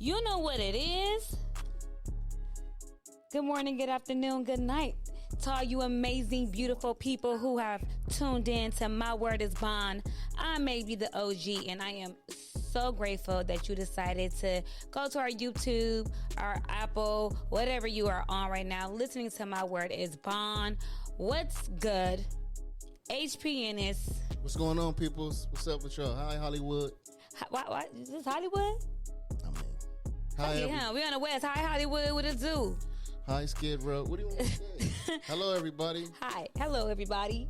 You know what it is. Good morning, good afternoon, good night to all you amazing, beautiful people who have tuned in to My Word is Bond. I may be the OG, and I am so grateful that you decided to go to our YouTube, our Apple, whatever you are on right now, listening to My Word is Bond. What's good? HP in this. What's going on, peoples? What's up with y'all? Hi, Hollywood. What? Is this Hollywood? I mean, hi, we on the West. Hi, Hollywood with a zoo. Hi, Skid Row. What do you want to say? Hello, everybody. Hi. Hello, everybody.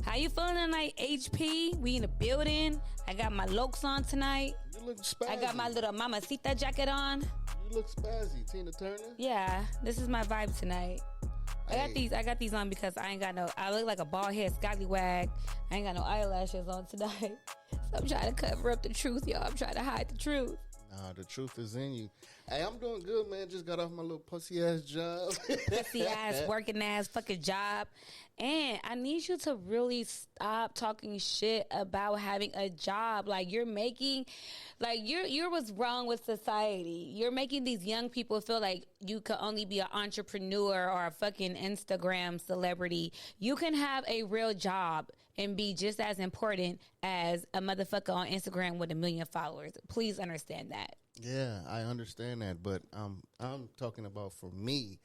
How you feeling tonight, HP? We in the building. I got my lokes on tonight. You look spazzy. I got my little mamacita jacket on. You look spazzy. Tina Turner? Yeah, this is my vibe tonight. Hey. I got these on because I look like a bald head scallywag. I ain't got no eyelashes on tonight. So I'm trying to cover up the truth, y'all. I'm trying to hide the truth. Nah, the truth is in you. Hey, I'm doing good, man. Just got off my little pussy ass job. Pussy ass, working ass, fucking job. And I need you to really stop talking shit about having a job. Like you're what's wrong with society. You're making these young people feel like you can only be an entrepreneur or a fucking Instagram celebrity. You can have a real job and be just as important as a motherfucker on Instagram with 1 million followers. Please understand that. Yeah, I understand that, but I'm talking about for me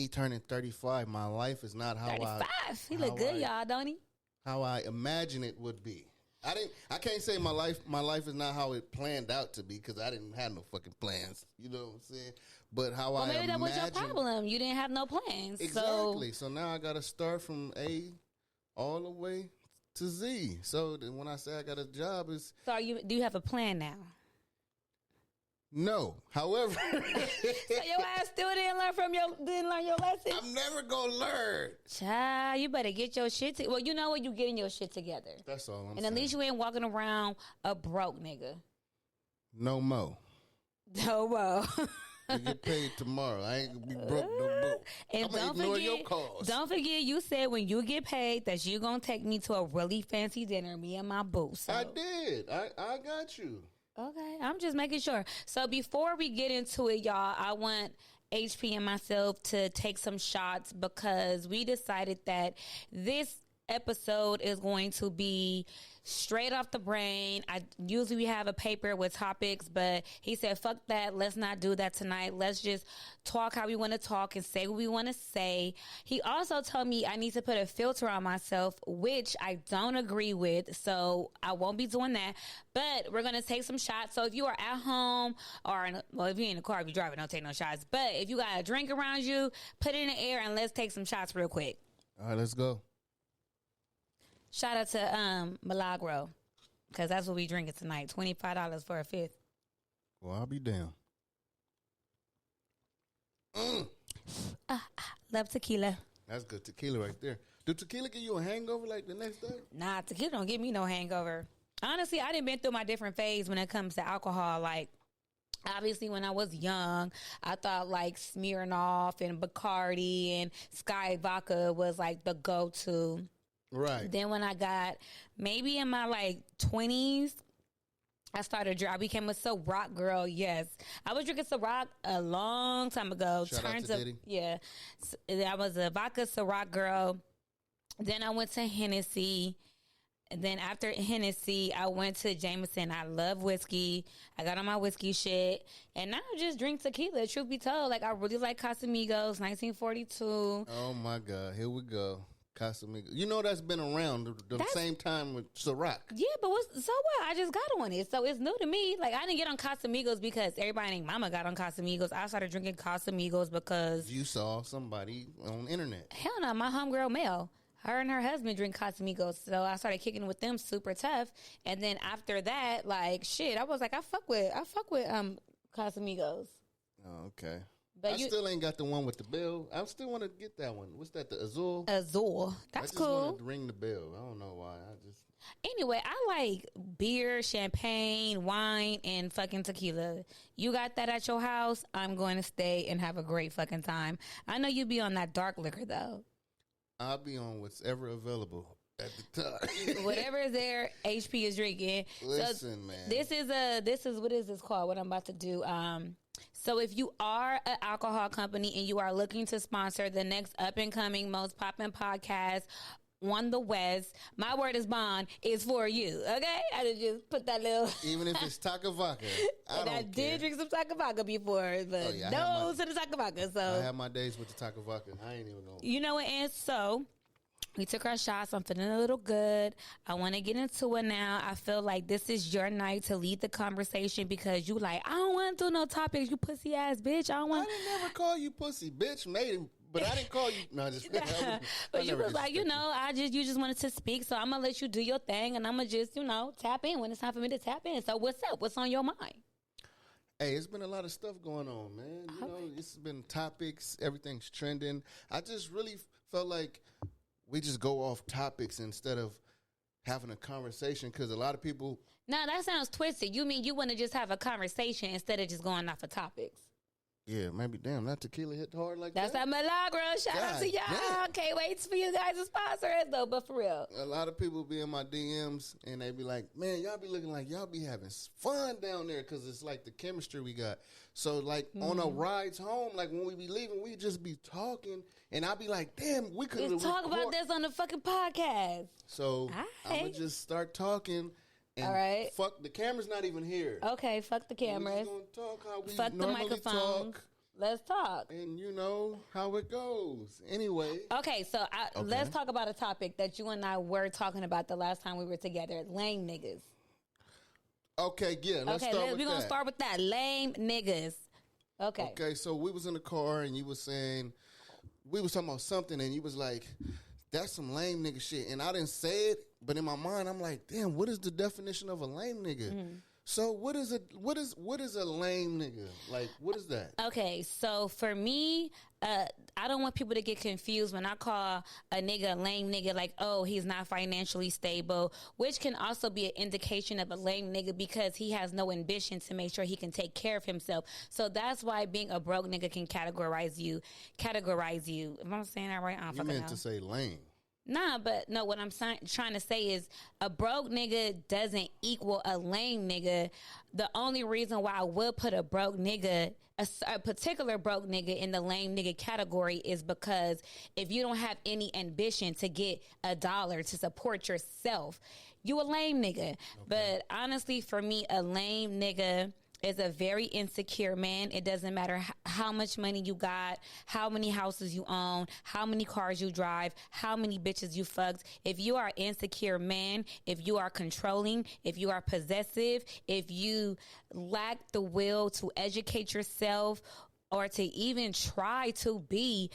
turning 35. My life is not how 35. He look good, y'all, don't he? How I imagine it would be. I can't say my life is not how it planned out to be because I didn't have no fucking plans. You know what I'm saying? But maybe that was your problem. You didn't have no plans. Exactly. So now I got to start from A all the way to Z. So then when I say I got a job, do you have a plan now? No. However, so your ass still didn't learn your lesson. I'm never gonna learn. Child, you better get your shit together. Well, you know what? You getting your shit together. That's all I'm saying. And at least you ain't walking around a broke nigga. No more. No more. I get paid tomorrow. I ain't gonna be broke no more. And I'm gonna ignore your calls. Don't forget, you said when you get paid that you gonna take me to a really fancy dinner, me and my boo. So. I did. I got you. Okay, I'm just making sure. So before we get into it, y'all, I want HP and myself to take some shots because we decided that this episode is going to be straight off the brain. Usually we have a paper with topics, but he said, fuck that. Let's not do that tonight. Let's just talk how we want to talk and say what we want to say. He also told me I need to put a filter on myself, which I don't agree with. So I won't be doing that, but we're going to take some shots. So if you are at home if you're in the car, if you're driving, don't take no shots. But if you got a drink around you, put it in the air and let's take some shots real quick. All right, let's go. Shout out to Milagro, because that's what we drinking tonight. $25 for a fifth. Well, I'll be down. Love tequila. That's good tequila right there. Do tequila give you a hangover like the next day? Nah, tequila don't give me no hangover. Honestly, I done been through my different phase when it comes to alcohol. Like, obviously, when I was young, I thought like Smirnoff and Bacardi and Sky Vodka was like the go-to. Right. Then when I got maybe in my like 20s, I became a Ciroc girl. Yes, I was drinking Ciroc a long time ago. Shout out to Diddy. Yeah, I was a vodka Ciroc girl. Then I went to Hennessy. And then after Hennessy, I went to Jameson. I love whiskey. I got on my whiskey shit. And now I just drink tequila, truth be told. Like, I really like Casamigos, 1942. Oh, my God. Here we go. Casamigos. You know that's been around the same time with Ciroc. Yeah, but so what? I just got on it. So it's new to me. Like, I didn't get on Casamigos because everybody named Mama got on Casamigos. I started drinking Casamigos because... You saw somebody on the internet. Hell no, my homegirl Mel. Her and her husband drink Casamigos, so I started kicking with them super tough. And then after that, like shit, I was like, I fuck with Casamigos. Oh, okay. But I still ain't got the one with the bell. I still want to get that one. What's that? The Azul? Azul. That's cool. I just wanted to ring the bell. I don't know why. Anyway, I like beer, champagne, wine, and fucking tequila. You got that at your house? I'm going to stay and have a great fucking time. I know you be on that dark liquor though. I'll be on what's ever available. at the time. Whatever is there, HP is drinking. Listen, so man. This is what is this called? What I'm about to do. So if you are an alcohol company and you are looking to sponsor the next up and coming most poppin' podcast on the West, my word is bond is for you. Okay, I just put that little. Even if it's Takavaka, I did drink some Takavaka before, but no to the Takavaka. So I have my days with the Takavaka. I ain't even know. You know what? And so we took our shots. I'm feeling a little good. I want to get into it now. I feel like this is your night to lead the conversation because you like, I don't want to do no topics, you pussy ass bitch. I didn't never call you pussy, bitch. But I didn't call you. No, just. But you was like, you just wanted to speak, so I'm gonna let you do your thing, and I'm gonna just, tap in when it's time for me to tap in. So what's up? What's on your mind? Hey, it's been a lot of stuff going on, man. It's been topics. Everything's trending. I just really felt like we just go off topics instead of having a conversation because a lot of people. Now that sounds twisted. You mean you want to just have a conversation instead of just going off of topics? Yeah, maybe. Damn, that tequila hit hard like That's that. That's that Milagro. Shout out to y'all. Damn. Can't wait for you guys to sponsor us, though, but for real. A lot of people be in my DMs, and they be like, man, y'all be looking like y'all be having fun down there because it's like the chemistry we got. So, like, on our rides home, like, when we be leaving, we just be talking, and I be like, damn, we could talk about this on the fucking podcast. So, I'm going to just start talking. And all right. Fuck, the camera's not even here. Okay, fuck the cameras. We're just gonna talk how we fuck the microphones. Talk. Let's talk. And you know how it goes. Anyway. Okay, so let's talk about a topic that you and I were talking about the last time we were together. Lame niggas. Okay, yeah, let's start with that. We're going to start with that. Lame niggas. Okay. Okay, so we was in the car and you was saying, we was talking about something and you was like, that's some lame nigga shit. And I didn't say it, but in my mind, I'm like, damn, what is the definition of a lame nigga? Mm-hmm. So what is a lame nigga? Like, what is that? Okay, so for me, I don't want people to get confused when I call a nigga a lame nigga, like, oh, he's not financially stable, which can also be an indication of a lame nigga because he has no ambition to make sure he can take care of himself. So that's why being a broke nigga can categorize you. Am I saying that right? I don't fucking know. You meant to say lame. Nah, but no, what I'm trying to say is a broke nigga doesn't equal a lame nigga. The only reason why I would put a broke nigga, a particular broke nigga in the lame nigga category is because if you don't have any ambition to get $1 to support yourself, you a lame nigga. Okay. But honestly, for me, a lame nigga is a very insecure man. It doesn't matter how much money you got, how many houses you own, how many cars you drive, how many bitches you fucked. If you are an insecure man, if you are controlling, if you are possessive, if you lack the will to educate yourself or to even try to be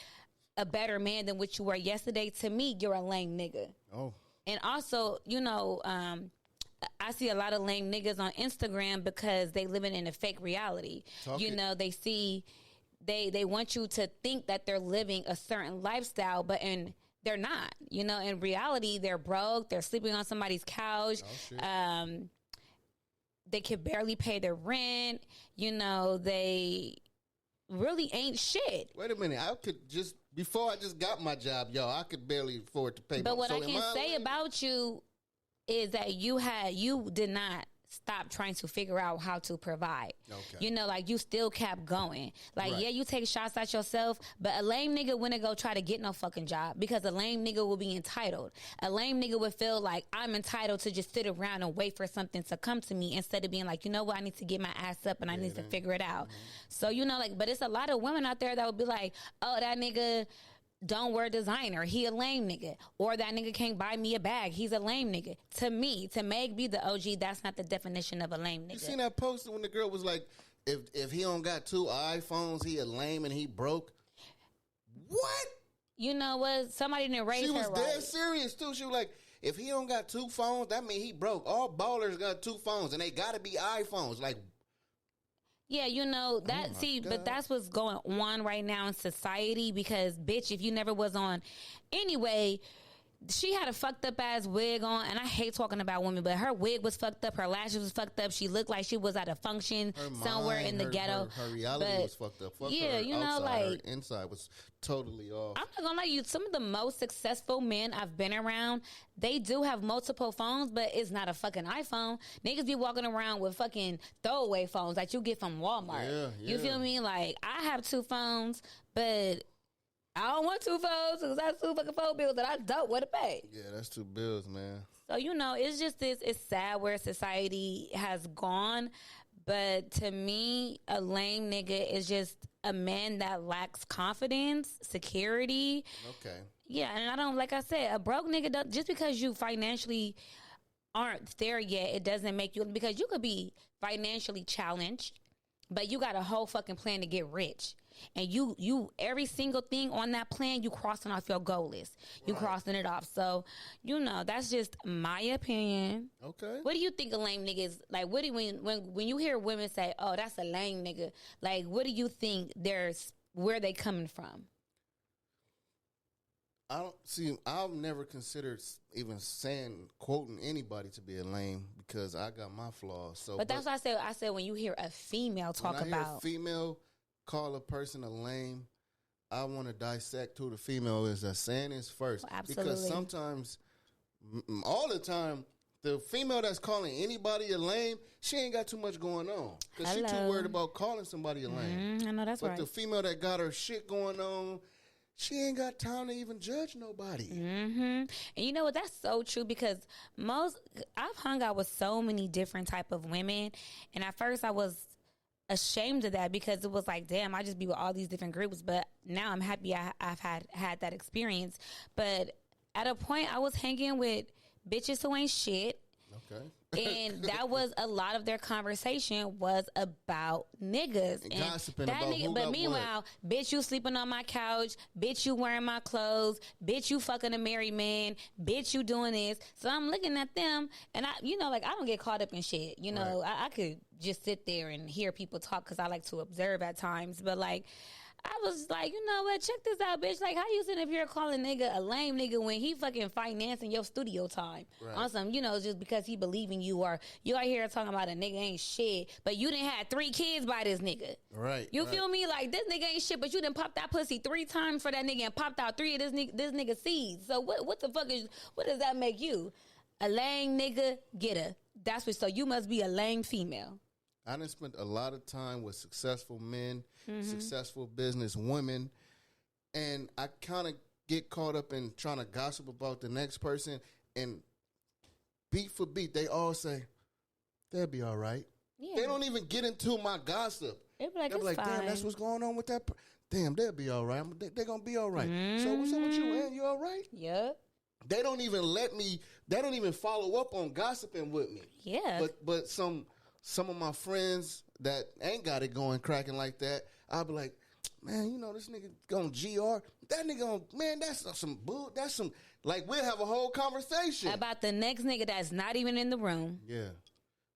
a better man than what you were yesterday, to me, you're a lame nigga. Oh. And also, I see a lot of lame niggas on Instagram because they living in a fake reality. They want you to think that they're living a certain lifestyle, but they're not. In reality, they're broke. They're sleeping on somebody's couch. Oh, they can barely pay their rent. They really ain't shit. Wait a minute. Before I just got my job, y'all, I could barely afford to pay. But what I can say about you is that you did not stop trying to figure out how to provide. Okay. You still kept going. Right. Yeah, you take shots at yourself, but a lame nigga wouldn't go try to get no fucking job because a lame nigga will be entitled. A lame nigga would feel like I'm entitled to just sit around and wait for something to come to me instead of being like, you know what, I need to get my ass up and I need to figure it out. Mm-hmm. So, but it's a lot of women out there that would be like, oh, that nigga don't wear designer, he a lame nigga. Or that nigga can't buy me a bag, he's a lame nigga. To me, to Meg B the OG, that's not the definition of a lame nigga. You seen that post when the girl was like, if he don't got 2 iPhones, he a lame and he broke? What? You know what? Somebody didn't raise her right. She was dead serious too. She was like, if he don't got 2 phones, that mean he broke. All ballers got 2 phones and they gotta be iPhones. Like, yeah, but that's what's going on right now in society because, bitch, if you never was on. Anyway, she had a fucked up ass wig on, and I hate talking about women, but her wig was fucked up, her lashes was fucked up. She looked like she was at a function somewhere in the ghetto. Her reality was fucked up. Yeah, you know, like her inside was totally off. I'm not gonna lie to you, some of the most successful men I've been around, they do have multiple phones, but it's not a fucking iPhone. Niggas be walking around with fucking throwaway phones that you get from Walmart. Yeah. You feel me? Like, I have 2 phones, but I don't want 2 phones because that's 2 fucking phone bills that I don't want to pay. Yeah, that's 2 bills, man. So, you know, it's just this, it's sad where society has gone. But to me, a lame nigga is just a man that lacks confidence, security. Okay. Yeah, and I don't, like I said, a broke nigga, just because you financially aren't there yet, it doesn't make you, because you could be financially challenged, but you got a whole fucking plan to get rich. And you every single thing on that plan, you crossing off your goal list. You crossing it off. So, you know, that's just my opinion. Okay. What do you think a lame nigga is? Like, what do you, when you hear women say, oh, that's a lame nigga, like, what do you think where they coming from? I've never considered even quoting anybody to be a lame because I got my flaws. So, but that's what I said when you hear a female talk when I about hear a female call a person a lame, I want to dissect who the female is that's saying this first. Oh, absolutely. Because sometimes, all the time, the female that's calling anybody a lame, she ain't got too much going on. Because she too worried about calling somebody a lame. I know that's right. But the female that got her shit going on, she ain't got time to even judge nobody. Mm-hmm. And you know what? That's so true because I've hung out with so many different type of women. And at first I was ashamed of that because it was like, damn, I just be with all these different groups. But now I'm happy I've had that experience. But at a point I was hanging with bitches who ain't shit. Okay. And that was a lot of their conversation was about niggas and gossiping that about nigga. But meanwhile, bitch, you sleeping on my couch. Bitch, you wearing my clothes. Bitch, you fucking a married man. Bitch, you doing this. So I'm looking at them, and I don't get caught up in shit. You know, right. I could just sit there and hear people talk because I like to observe at times. But like, I was like, you know what? Check this out, bitch. Like, how you sitting up here calling nigga a lame nigga when he fucking financing your studio time on some, you know, just because he believe in you, or you out here talking about a nigga ain't shit, but you done had 3 kids by this nigga. Right. You feel me? Like, this nigga ain't shit, but you done popped that pussy 3 times for that nigga and popped out 3 of this nigga seeds. So what the fuck what does that make you? A lame nigga getter. That's what. So you must be a lame female. I done spent a lot of time with successful men, successful business women, and I kind of get caught up in trying to gossip about the next person, and beat for beat, they all say, they'll be all right. Yeah. They don't even get into my gossip. They'll be like, damn, that's what's going on with that. Damn, they'll be all right. They're going to be all right. So what's up with you, man? You all right? Yep. They don't even they don't even follow up on gossiping with me. Yeah. But some of my friends that ain't got it going cracking like that, I'll be like, man, you know, this nigga gonna GR. That nigga man, that's some bull. That's some, like, we'll have a whole conversation about the next nigga that's not even in the room. Yeah.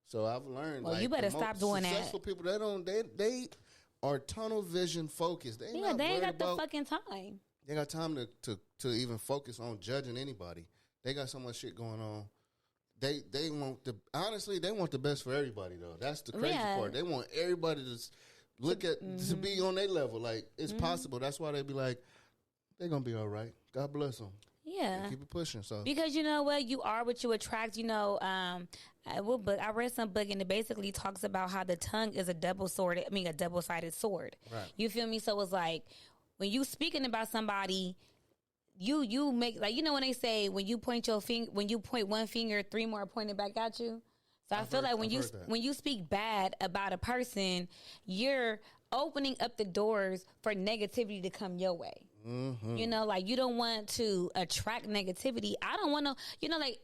So I've learned. Well, like, you better stop doing that. Successful people, they are tunnel vision focused. They ain't got the fucking time. They got time to even focus on judging anybody. They got so much shit going on. They want they want the best for everybody though. That's the crazy part. They want everybody to look at to be on their level. Like, it's possible. That's why they be like, they're gonna be all right. God bless them. Yeah, and keep it pushing. So because you know what, you are what you attract. You know, I read some book and it basically talks about how the tongue is a double-sided sword. Right. You feel me? So it's like when you speaking about somebody. You make, like, you know when they say when you point one finger, 3 more pointed back at you. So I feel like when you speak bad about a person, you're opening up the doors for negativity to come your way. Mm-hmm. You know, like, you don't want to attract negativity. I don't want to, you know, like,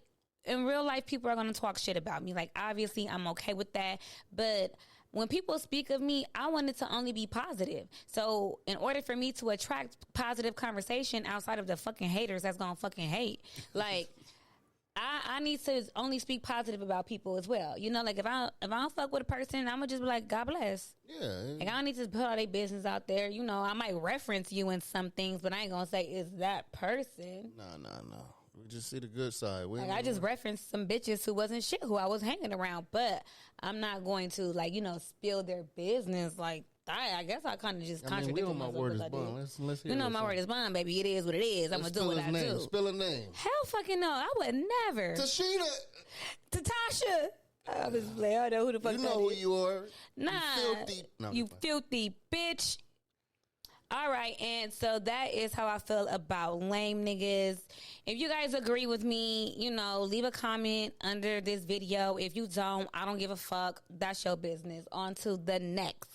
in real life, people are going to talk shit about me. Like, obviously, I'm okay with that, but when people speak of me, I want it to only be positive. So in order for me to attract positive conversation outside of the fucking haters that's going to fucking hate, like, I need to only speak positive about people as well. You know, like, if I don't fuck with a person, I'm going to just be like, God bless. Yeah. Like, I don't need to put all their business out there. You know, I might reference you in some things, but I ain't going to say, is that person. No. We just see the good side. Like, I just referenced some bitches who wasn't shit, who I was hanging around, but I'm not going to, like, you know, spill their business. Like, I guess I kind of just contradicted myself. My word is bond. Let's hear you know, my word is bond, baby. It is what it is. I'm going to do what I do. Spill a name. Hell fucking no. I would never. Tashina. Tatasha. I was playing. I know who the fuck you know who you are. Nah. You filthy. No, you filthy bitch. All right, and so that is how I feel about lame niggas. If you guys agree with me, you know, leave a comment under this video. If you don't, I don't give a fuck. That's your business. On to the next.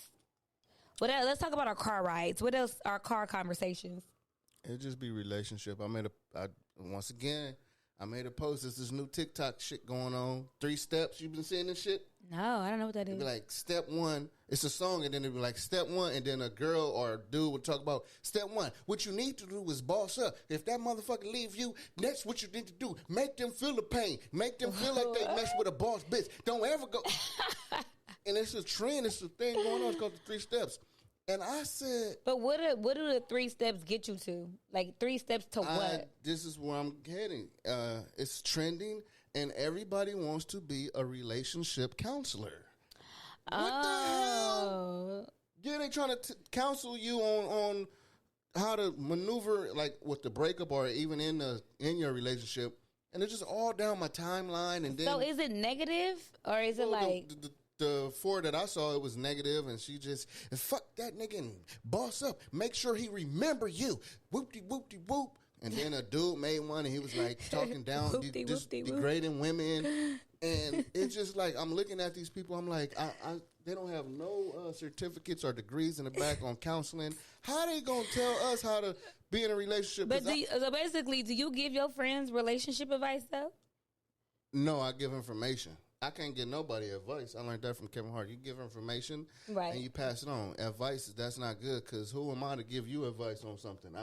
What else? Let's talk about our car rides. What else? Our car conversations. It'd just be relationship. Once again, I made a post. There's this new TikTok shit going on. 3 steps. You been seeing this shit? No, I don't know what that is. It'd be like, step 1. It's a song, and then it'd be like, step 1, and then a girl or a dude would talk about, step 1, what you need to do is boss up. If that motherfucker leave you, next what you need to do, make them feel the pain. Make them feel like they mess with a boss bitch. Don't ever go. And it's a trend. It's a thing going on. It's called the 3 steps. And I said... But what do the 3 steps get you to? Like, 3 steps to what? This is where I'm heading. It's trending, and everybody wants to be a relationship counselor. What the hell? Yeah, they trying to counsel you on how to maneuver, like, with the breakup or even in your relationship. And it's just all down my timeline. And then... So is it negative, or is it like... The 4 that I saw, it was negative, and she just, fuck that nigga and boss up. Make sure he remember you. Whoop-de-whoop-de-whoop. And then a dude made one, and he was like talking down, degrading women. And it's just like, I'm looking at these people, I'm like, they don't have no certificates or degrees in the back on counseling. How they gonna tell us how to be in a relationship? But so basically, do you give your friends relationship advice, though? No, I give information. I can't give nobody advice. I learned that from Kevin Hart. You give information, right, and you pass it on. Advice, that's not good, because who am I to give you advice on something?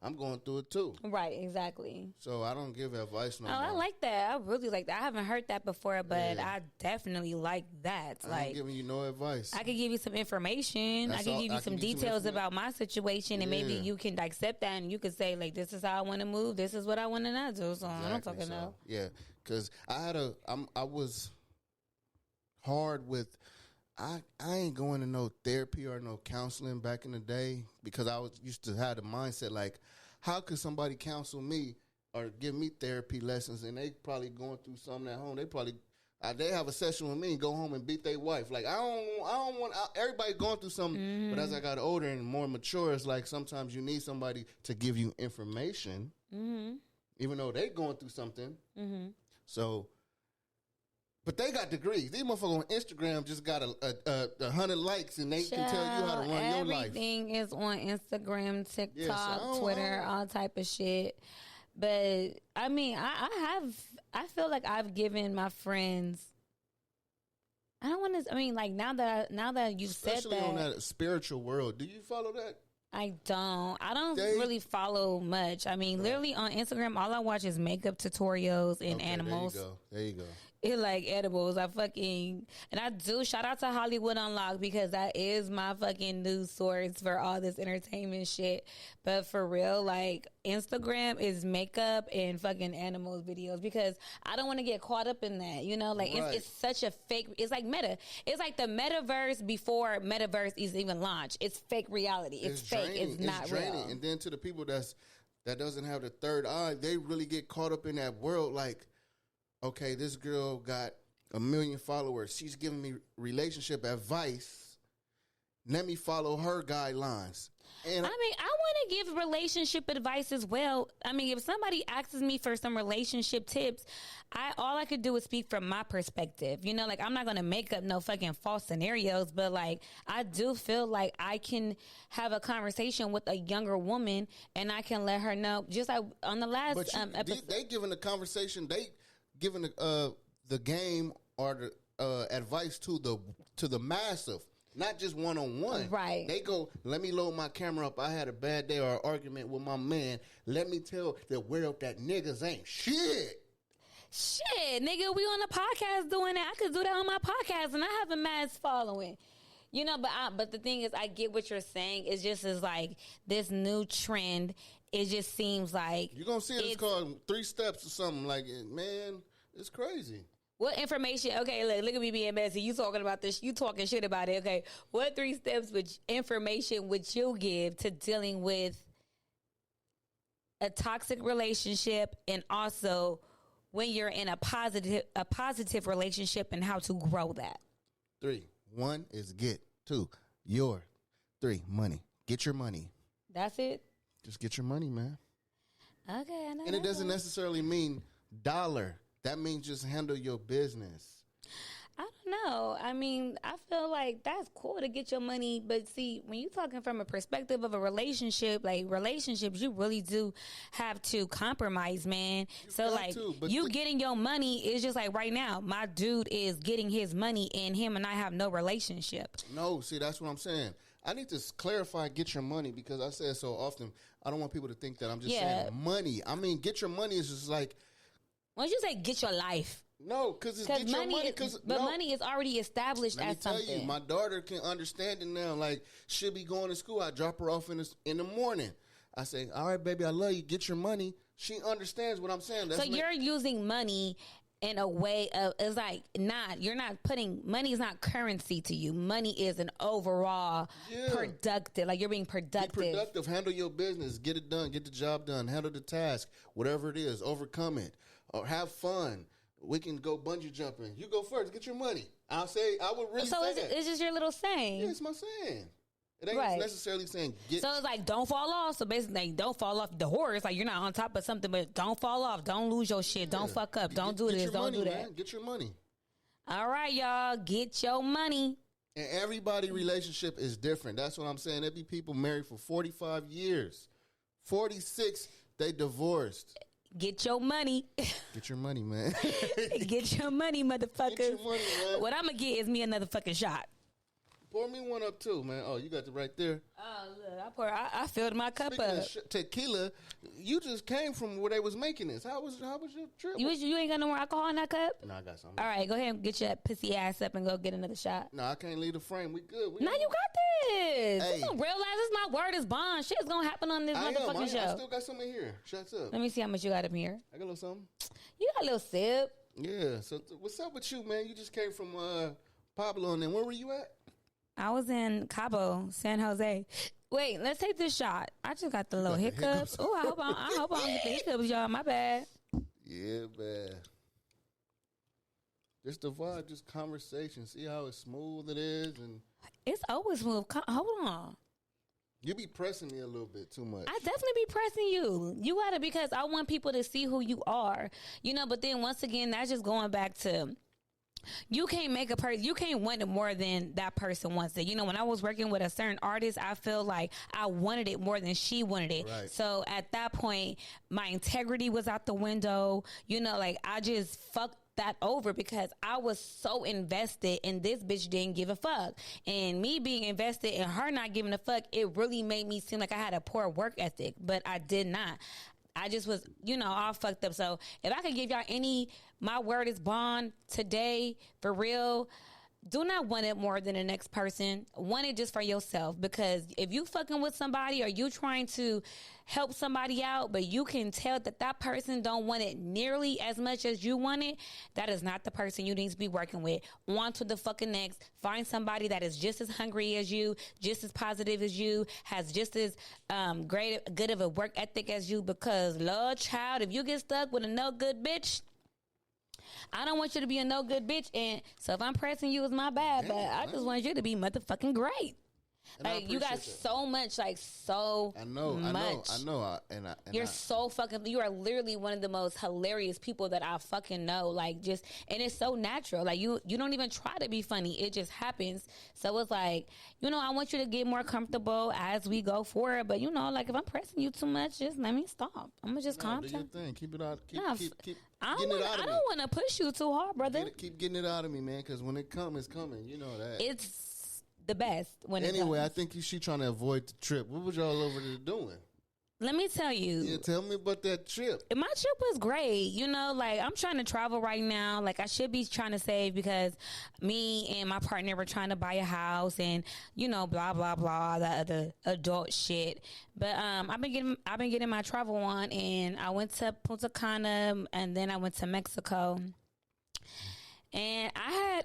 I'm going through it too. Right, exactly. So I don't give advice no more. I like that. I really like that. I haven't heard that before, but I definitely like that. I ain't giving you no advice. I could give you some information. I could give you some details about my situation, and maybe you can accept that, and you could say, like, this is how I want to move. This is what I want to not do. So I don't fucking know. Yeah, because I was hard with, I ain't going to no therapy or no counseling back in the day, because I used to have the mindset like, how could somebody counsel me or give me therapy lessons, and they probably going through something at home. They have a session with me and go home and beat their wife. Like, I don't want everybody going through something. Mm-hmm. But as I got older and more mature, it's like sometimes you need somebody to give you information, mm-hmm, even though they going through something. Mm-hmm. So. But they got degrees. These motherfuckers on Instagram just got 100 likes, and they can tell you how to run your life. Everything is on Instagram, TikTok, Twitter, all type of shit. But I mean, I feel like I've given my friends. I don't want to. I mean, like now that you said that, especially on that spiritual world, do you follow that? I don't really follow much. I mean, literally on Instagram, all I watch is makeup tutorials and animals. There you go. It like edibles. And I do shout out to Hollywood Unlocked, because that is my fucking news source for all this entertainment shit. But for real, like, Instagram is makeup and fucking animals videos, because I don't want to get caught up in that, you know? Like, right. It's such a fake, it's like meta. It's like the metaverse before metaverse is even launched. It's fake reality. It's fake. Draining. It's not real. And then to the people that doesn't have the third eye, they really get caught up in that world, like, okay, this girl got 1 million followers. She's giving me relationship advice. Let me follow her guidelines. And I mean, I want to give relationship advice as well. I mean, if somebody asks me for some relationship tips, all I could do is speak from my perspective. You know, like, I'm not going to make up no fucking false scenarios, but like, I do feel like I can have a conversation with a younger woman, and I can let her know, just like on the last episode. They giving the conversation, giving the game or the advice to the massive, not just one-on-one. Right. They go, let me load my camera up. I had a bad day or an argument with my man. Let me tell the world that niggas ain't shit. Shit, nigga, we on a podcast doing that. I could do that on my podcast, and I have a mass following. You know, but the thing is, I get what you're saying. It's just as like this new trend, it just seems like you're gonna see it's called 3 steps or something like it. Man, it's crazy. What information? Okay, look at me being messy. You talking about this? You talking shit about it? Okay, what 3 steps information would you give to dealing with a toxic relationship, and also when you're in a positive relationship, and how to grow that? 3. 1 is get. 2, your. 3, money. Get your money. That's it. Just get your money, man. Okay, I know. And it doesn't necessarily mean dollar. That means just handle your business. I don't know. I mean, I feel like that's cool to get your money. But see, when you're talking from a perspective of a relationship, like relationships, you really do have to compromise, man. So like you getting your money is just like right now, my dude is getting his money and him and I have no relationship. No, see, that's what I'm saying. I need to clarify get your money because I say it so often. I don't want people to think that I'm just saying money. I mean, get your money is just like. Once you say get your life. No, because it's get your money. But money is already established as something. Let me tell you, my daughter can understand it now. Like, she'll be going to school. I drop her off in the morning. I say, all right, baby, I love you. Get your money. She understands what I'm saying. So you're using money in a way of, it's like, you're not putting, money is not currency to you. Money is an overall productive, like you're being productive. Be productive. Handle your business. Get it done. Get the job done. Handle the task. Whatever it is. Overcome it. Or have fun. We can go bungee jumping. You go first. Get your money. I would really say that. It's just your little saying. Yeah, it's my saying. It ain't necessarily saying get. So it's like, don't fall off. So basically, don't fall off the horse. Like, you're not on top of something, but don't fall off. Don't lose your shit. Don't fuck up. Don't do this. Don't do that. Man. Get your money. All right, y'all. Get your money. And everybody's relationship is different. That's what I'm saying. There be people married for 45 years. 46, they divorced. Get your money. Get your money, man. Get your money, motherfuckers. Get your money, man. What I'm going to get is me another fucking shot. Pour me one up, too, man. Oh, you got it right there. Oh, look. I filled my cup up. Tequila, you just came from where they was making this. How was your trip? You ain't got no more alcohol in that cup? No, I got some. All right, go ahead and get your pussy ass up and go get another shot. No, I can't leave the frame. We good. No, you got this. Hey. You don't realize this my word is bond. Shit's going to happen on this motherfucking show. I still got some in here. Shots up. Let me see how much you got up here. I got a little something. You got a little sip. Yeah. So what's up with you, man? You just came from Pablo, and then where were you at? I was in Cabo, San Jose. Wait, let's take this shot. I just got the little hiccups. Oh, I hope I don't get the hiccups, y'all. My bad. Yeah, man. Just the vibe, just conversation. See how smooth it is, and it's always smooth. Hold on. You be pressing me a little bit too much. I definitely be pressing you. You gotta, because I want people to see who you are. You know, but then once again, that's just going back to. You can't make a person, you can't want it more than that person wants it. You know, when I was working with a certain artist, I feel like I wanted it more than she wanted it. Right. So at that point, my integrity was out the window. You know, like I just fucked that over because I was so invested and this bitch didn't give a fuck. And me being invested and her not giving a fuck, it really made me seem like I had a poor work ethic, but I did not. I just was, you know, all fucked up. So if I could give y'all my word is bond today, for real, do not want it more than the next person. Want it just for yourself. Because if you fucking with somebody or you trying to help somebody out, but you can tell that person don't want it nearly as much as you want it, that is not the person you need to be working with. On to the fucking next. Find somebody that is just as hungry as you, just as positive as you, has just as good of a work ethic as you. Because, Lord, child, if you get stuck with a no good bitch, I don't want you to be a no good bitch. And so if I'm pressing you, it's my bad. But I just want you to be motherfucking great. Like, you got so much, like, so much. I know. You're so fucking, you are literally one of the most hilarious people that I fucking know. Like, just, and it's so natural. Like, you don't even try to be funny. It just happens. So it's like, you know, I want you to get more comfortable as we go forward. But, you know, like, if I'm pressing you too much, just let me stop. I'm going to just calm down. Do your thing. Keep it out. Keep I don't want to push you too hard, brother. Keep getting it out of me, man, because when it comes, it's coming. You know that. It's the best when anyway, I think she trying to avoid the trip. What was y'all over there doing? let me tell you. Yeah, tell me about that trip. My trip was great. You know, like, I'm trying to travel right now. Like, I should be trying to save because me and my partner were trying to buy a house and, you know, blah, blah, blah, the other adult shit. But I've been getting my travel on, and I went to Punta Cana, and then I went to Mexico. And I had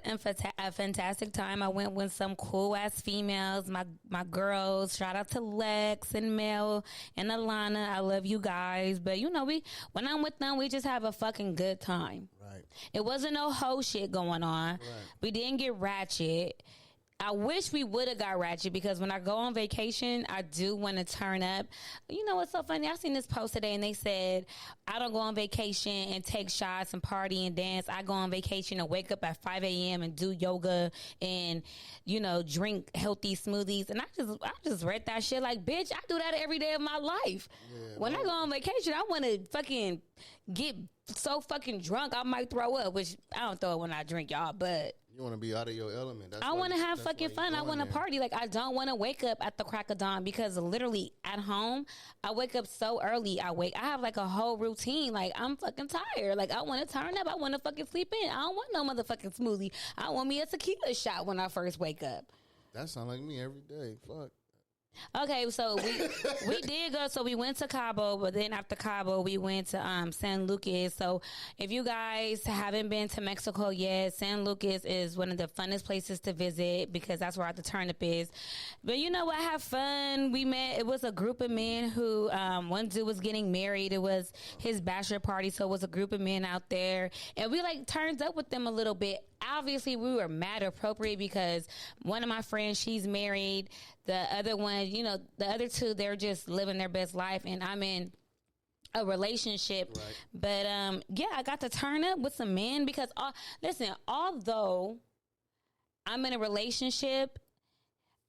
a fantastic time. I went with some cool ass females, my girls. Shout out to Lex and Mel and Alana. I love you guys. But you know, when I'm with them, we just have a fucking good time. Right. It wasn't no whole shit going on. Right. We didn't get ratchet. I wish we would have got ratchet because when I go on vacation, I do want to turn up. You know what's so funny? I seen this post today and they said, I don't go on vacation and take shots and party and dance. I go on vacation and wake up at 5 a.m. and do yoga and, you know, drink healthy smoothies. And I just read that shit like, bitch, I do that every day of my life. Yeah, when I go on vacation, I want to fucking get so fucking drunk I might throw up, which I don't throw up when I drink, y'all, but... You want to be out of your element. I want to have fucking fun. I want to party. Like, I don't want to wake up at the crack of dawn because literally at home, I wake up so early. I have like a whole routine. Like, I'm fucking tired. Like, I want to turn up. I want to fucking sleep in. I don't want no motherfucking smoothie. I want me a tequila shot when I first wake up. That sounds like me every day. Fuck. Okay, so we did go. So we went to Cabo, but then after Cabo, we went to San Lucas. So if you guys haven't been to Mexico yet, San Lucas is one of the funnest places to visit because that's where the turnip is. But you know what? Have fun. It was a group of men who, one dude was getting married. It was his bachelor party, so it was a group of men out there, and we like turned up with them a little bit. Obviously, we were mad appropriate because one of my friends, she's married. The other one, you know, the other two, they're just living their best life, and I'm in a relationship. Right. But, yeah, I got to turn up with some men because, listen, although I'm in a relationship,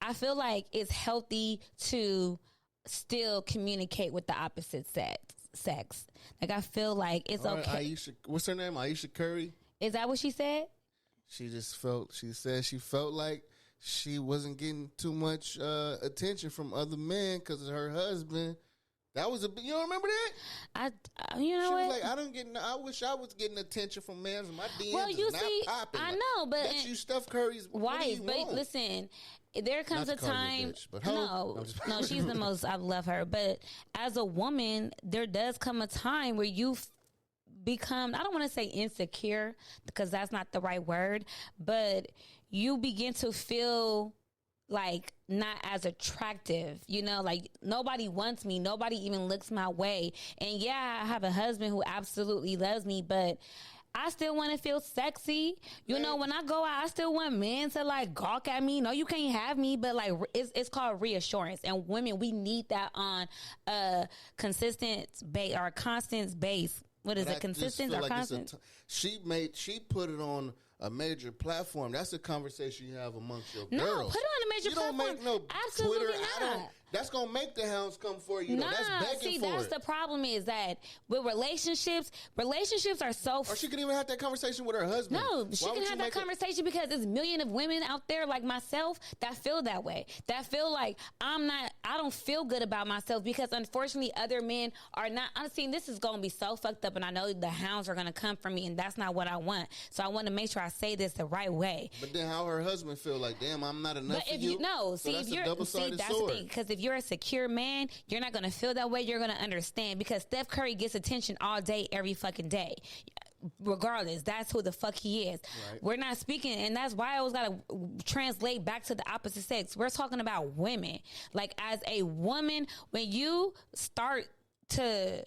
I feel like it's healthy to still communicate with the opposite sex. Like, I feel like it's okay. Aisha, what's her name? Aisha Curry? Is that what she said? She said she felt like she wasn't getting too much attention from other men because of her husband. That was you don't remember that? You know what? She was like, I wish I was getting attention from men. My DMs well, you is not see, popping. I know, but that's you, Steph Curry's wife. But listen, there comes a time. No, she's the most. I love her, but as a woman, there does come a time where you become, I don't want to say insecure because that's not the right word, but you begin to feel like not as attractive, you know, like nobody wants me, nobody even looks my way. And yeah, I have a husband who absolutely loves me, but I still want to feel sexy. You know, when I go out, I still want men to like gawk at me. No, you can't have me, but like it's called reassurance. And women, we need that on a consistent base or a constant base. What is it? Consistent or constant? She put it on a major platform. That's a conversation you have amongst your girls. No, put it on a major platform. You don't make no Absolutely Twitter. Not. That's going to make the hounds come for you. Nah, that's begging for that's it. The problem is that with relationships are so... Or she can even have that conversation with her husband. No, she can have that conversation because there's a million of women out there like myself that feel that way. That feel like I don't feel good about myself because unfortunately other men are not... I'm seeing this is going to be so fucked up and I know the hounds are going to come for me and that's not what I want. So I want to make sure I say this the right way. But then how her husband feel like, damn, I'm not enough for you? No, so that's a double-sided sword. The thing, because if you're a secure man, you're not going to feel that way. You're going to understand because Steph Curry gets attention all day, every fucking day. Regardless, that's who the fuck he is. Right. We're not speaking, and that's why I always got to translate back to the opposite sex. We're talking about women. Like, as a woman, when you start to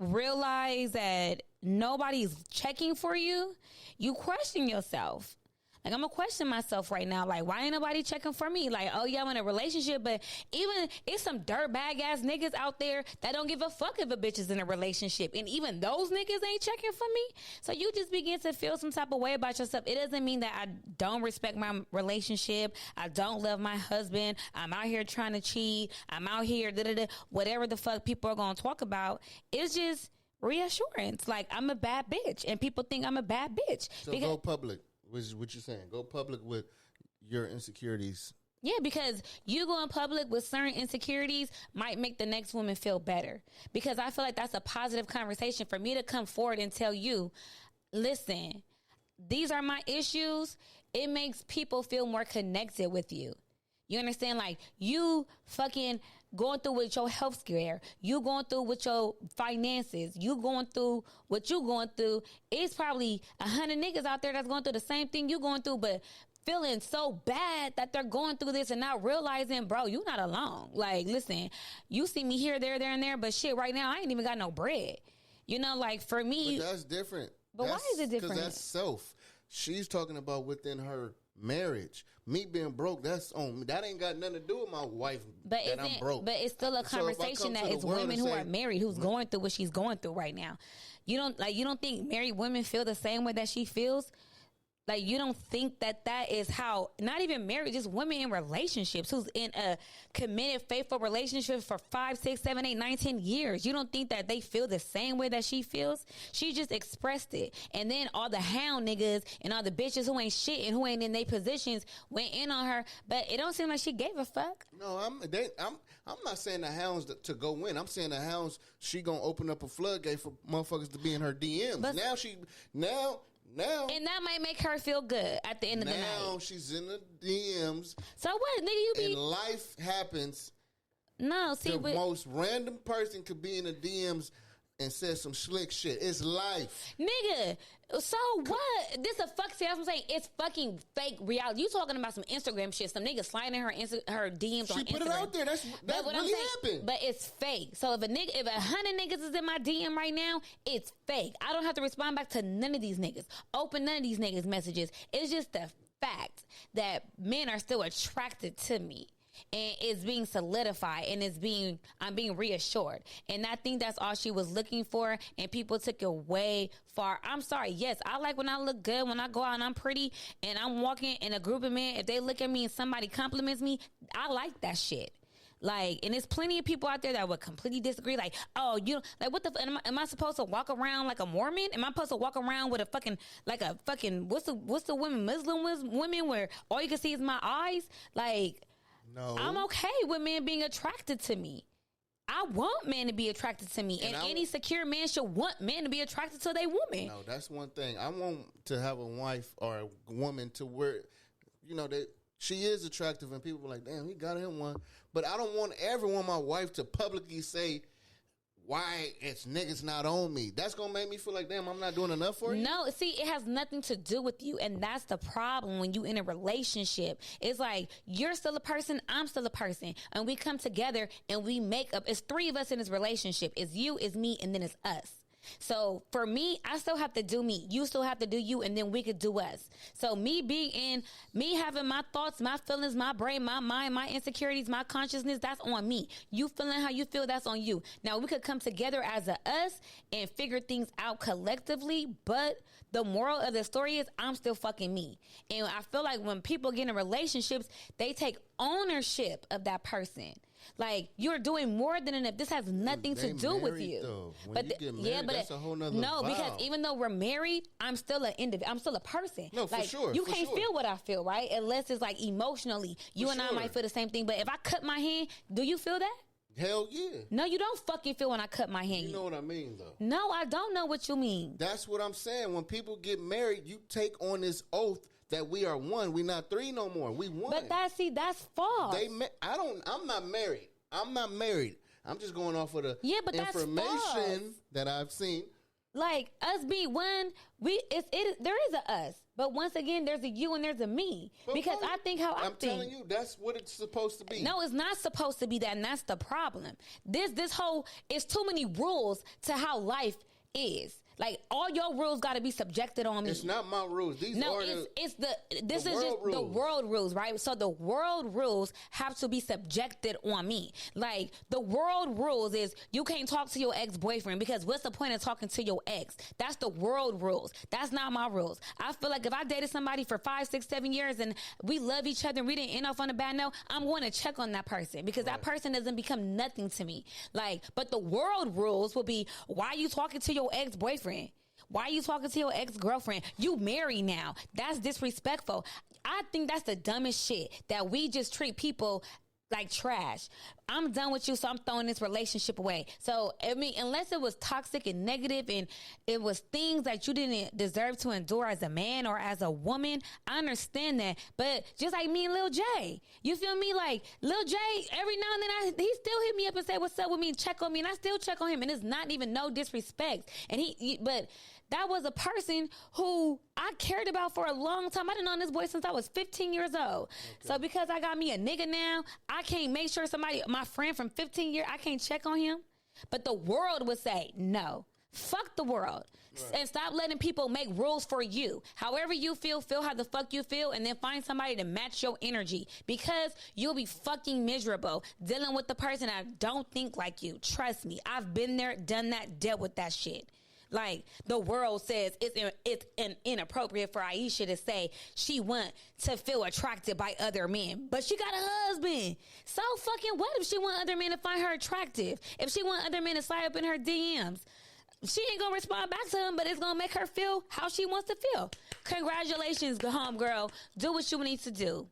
realize that nobody's checking for you, you question yourself. Like, I'm going to question myself right now. Like, why ain't nobody checking for me? Like, oh, yeah, I'm in a relationship, but even it's some dirtbag ass niggas out there that don't give a fuck if a bitch is in a relationship. And even those niggas ain't checking for me. So you just begin to feel some type of way about yourself. It doesn't mean that I don't respect my relationship. I don't love my husband. I'm out here trying to cheat. I'm out here, whatever the fuck people are going to talk about. It's just reassurance. Like, I'm a bad bitch. And people think I'm a bad bitch. So go public. Which is what you're saying. Go public with your insecurities. Yeah, because you go in public with certain insecurities might make the next woman feel better. Because I feel like that's a positive conversation for me to come forward and tell you, listen, these are my issues. It makes people feel more connected with you. You understand? Like, you fucking going through with your health scare, you going through with your finances, you going through what you going through. It's probably 100 niggas out there that's going through the same thing you going through, but feeling so bad that they're going through this and not realizing, bro, you not alone. Like, listen, you see me here, there, and there, but shit, right now, I ain't even got no bread. You know, like, for me. But that's different. But why is it different? Because that's self. She's talking about within her marriage. Me being broke, that's on me. That ain't got nothing to do with my wife. But I'm broke. But it's still a conversation that it's women who are married who's going through what she's going through right now. You don't think married women feel the same way that she feels? Like, you don't think that is how, not even married, just women in relationships who's in a committed, faithful relationship for 5, 6, 7, 8, 9, 10 years. You don't think that they feel the same way that she feels? She just expressed it. And then all the hound niggas and all the bitches who ain't shit and who ain't in their positions went in on her. But it don't seem like she gave a fuck. No, I'm not saying the hounds to go in. I'm saying the hounds, she gonna open up a floodgate for motherfuckers to be in her DMs. But now. And that might make her feel good at the end of the night. Now she's in the DMs. So what, nigga, you be... And life happens. No, see... The most random person could be in the DMs and said some slick shit. It's life. Nigga, so what? This a fuck, see, that's what I'm saying. It's fucking fake reality. You talking about some Instagram shit. Some nigga sliding her DMs on Instagram. She put it out there. That's what really happened. But it's fake. So if 100 niggas is in my DM right now, it's fake. I don't have to respond back to none of these niggas. Open none of these niggas' messages. It's just the fact that men are still attracted to me. And it's being solidified and I'm being reassured. And I think that's all she was looking for. And people took it way far. I'm sorry. Yes, I like when I look good, when I go out and I'm pretty and I'm walking in a group of men. If they look at me and somebody compliments me, I like that shit. Like, and there's plenty of people out there that would completely disagree. Like, oh, what the, am I supposed to walk around like a Mormon? Am I supposed to walk around with what's the women, Muslim women where all you can see is my eyes? Like, no. I'm okay with men being attracted to me. I want men to be attracted to me. And any secure man should want men to be attracted to their woman. No, that's one thing. I want to have a wife or a woman to where, that she is attractive and people are like, damn, he got him one. But I don't want my wife to publicly say, why it's niggas not on me. That's going to make me feel like, damn, I'm not doing enough for you? No, see, it has nothing to do with you. And that's the problem when you in a relationship. It's like, you're still a person, I'm still a person. And we come together and we make up. It's 3 of us in this relationship. It's you, it's me, and then it's us. So for me, I still have to do me. You still have to do you, and then we could do us. So me having my thoughts, my feelings, my brain, my mind, my insecurities, my consciousness, that's on me. You feeling how you feel, that's on you. Now we could come together as a us and figure things out collectively, but the moral of the story is I'm still fucking me. And I feel like when people get in relationships, they take ownership of that person. Like, you're doing more than enough. This has nothing to do with you. That's a whole nother vibe. Because even though we're married, I'm still an individual. I'm still a person. No, like, for sure. You can't feel what I feel, right? Unless it's like emotionally. You and I might feel the same thing. But if I cut my hand, do you feel that? Hell yeah. No, you don't fucking feel when I cut my hand. You know what I mean, though. No, I don't know what you mean. That's what I'm saying. When people get married, you take on this oath that we are one. We're not 3 no more. We one. But that's false. I'm not married. I'm just going off of the information that I've seen. Like, us being one, there is a us. But once again, there's a you and there's a me. Because I think how I think. I'm telling you, that's what it's supposed to be. No, it's not supposed to be that, and that's the problem. This whole, it's too many rules to how life is. Like, all your rules got to be subjected on me. It's not my rules. This is just the world rules, right? So the world rules have to be subjected on me. Like, the world rules is you can't talk to your ex-boyfriend because what's the point of talking to your ex? That's the world rules. That's not my rules. I feel like if I dated somebody for 5, 6, 7 years and we love each other and we didn't end off on a bad note, I'm going to check on that person because that person doesn't become nothing to me. Like, but the world rules will be, why are you talking to your ex-boyfriend? Why are you talking to your ex-girlfriend? You married now. That's disrespectful. I think that's the dumbest shit, that we just treat people like trash. I'm done with you, so I'm throwing this relationship away. So, I mean, unless it was toxic and negative and it was things that you didn't deserve to endure as a man or as a woman, I understand that. But just like me and Lil J, you feel me? Like, Lil J, every now and then, he still hit me up and say, what's up with me, and check on me, and I still check on him, and it's not even no disrespect. And but that was a person who I cared about for a long time. I done known this boy since I was 15 years old. Okay. So because I got me a nigga now, I can't make sure somebody, my friend from 15 years, I can't check on him. But the world would say, no, fuck the world. Right. And stop letting people make rules for you. However you feel how the fuck you feel, and then find somebody to match your energy, because you'll be fucking miserable dealing with the person that don't think like you. Trust me. I've been there, done that, dealt with that shit. Like, the world says it's inappropriate for Aisha to say she want to feel attracted by other men, but she got a husband. So fucking what if she want other men to find her attractive? If she want other men to slide up in her DMs, she ain't gonna respond back to him, but it's gonna make her feel how she wants to feel. Congratulations, homegirl. Do what you need to do.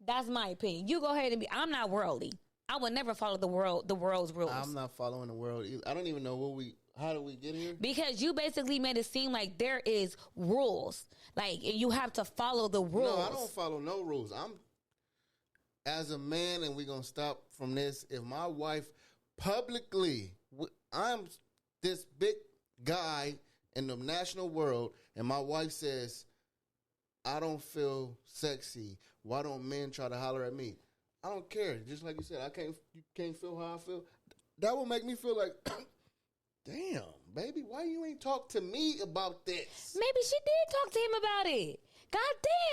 That's my opinion. You go ahead and I'm not worldly. I would never follow the world's rules. I'm not following the world either. I don't even know how do we get here? Because you basically made it seem like there is rules. Like, you have to follow the rules. No, I don't follow no rules. I'm, as a man, and we're going to stop from this. If my wife publicly, I'm this big guy in the national world, and my wife says, I don't feel sexy. Why don't men try to holler at me? I don't care. Just like you said, you can't feel how I feel. That will make me feel like, damn, baby, why you ain't talk to me about this? Maybe she did talk to him about it. God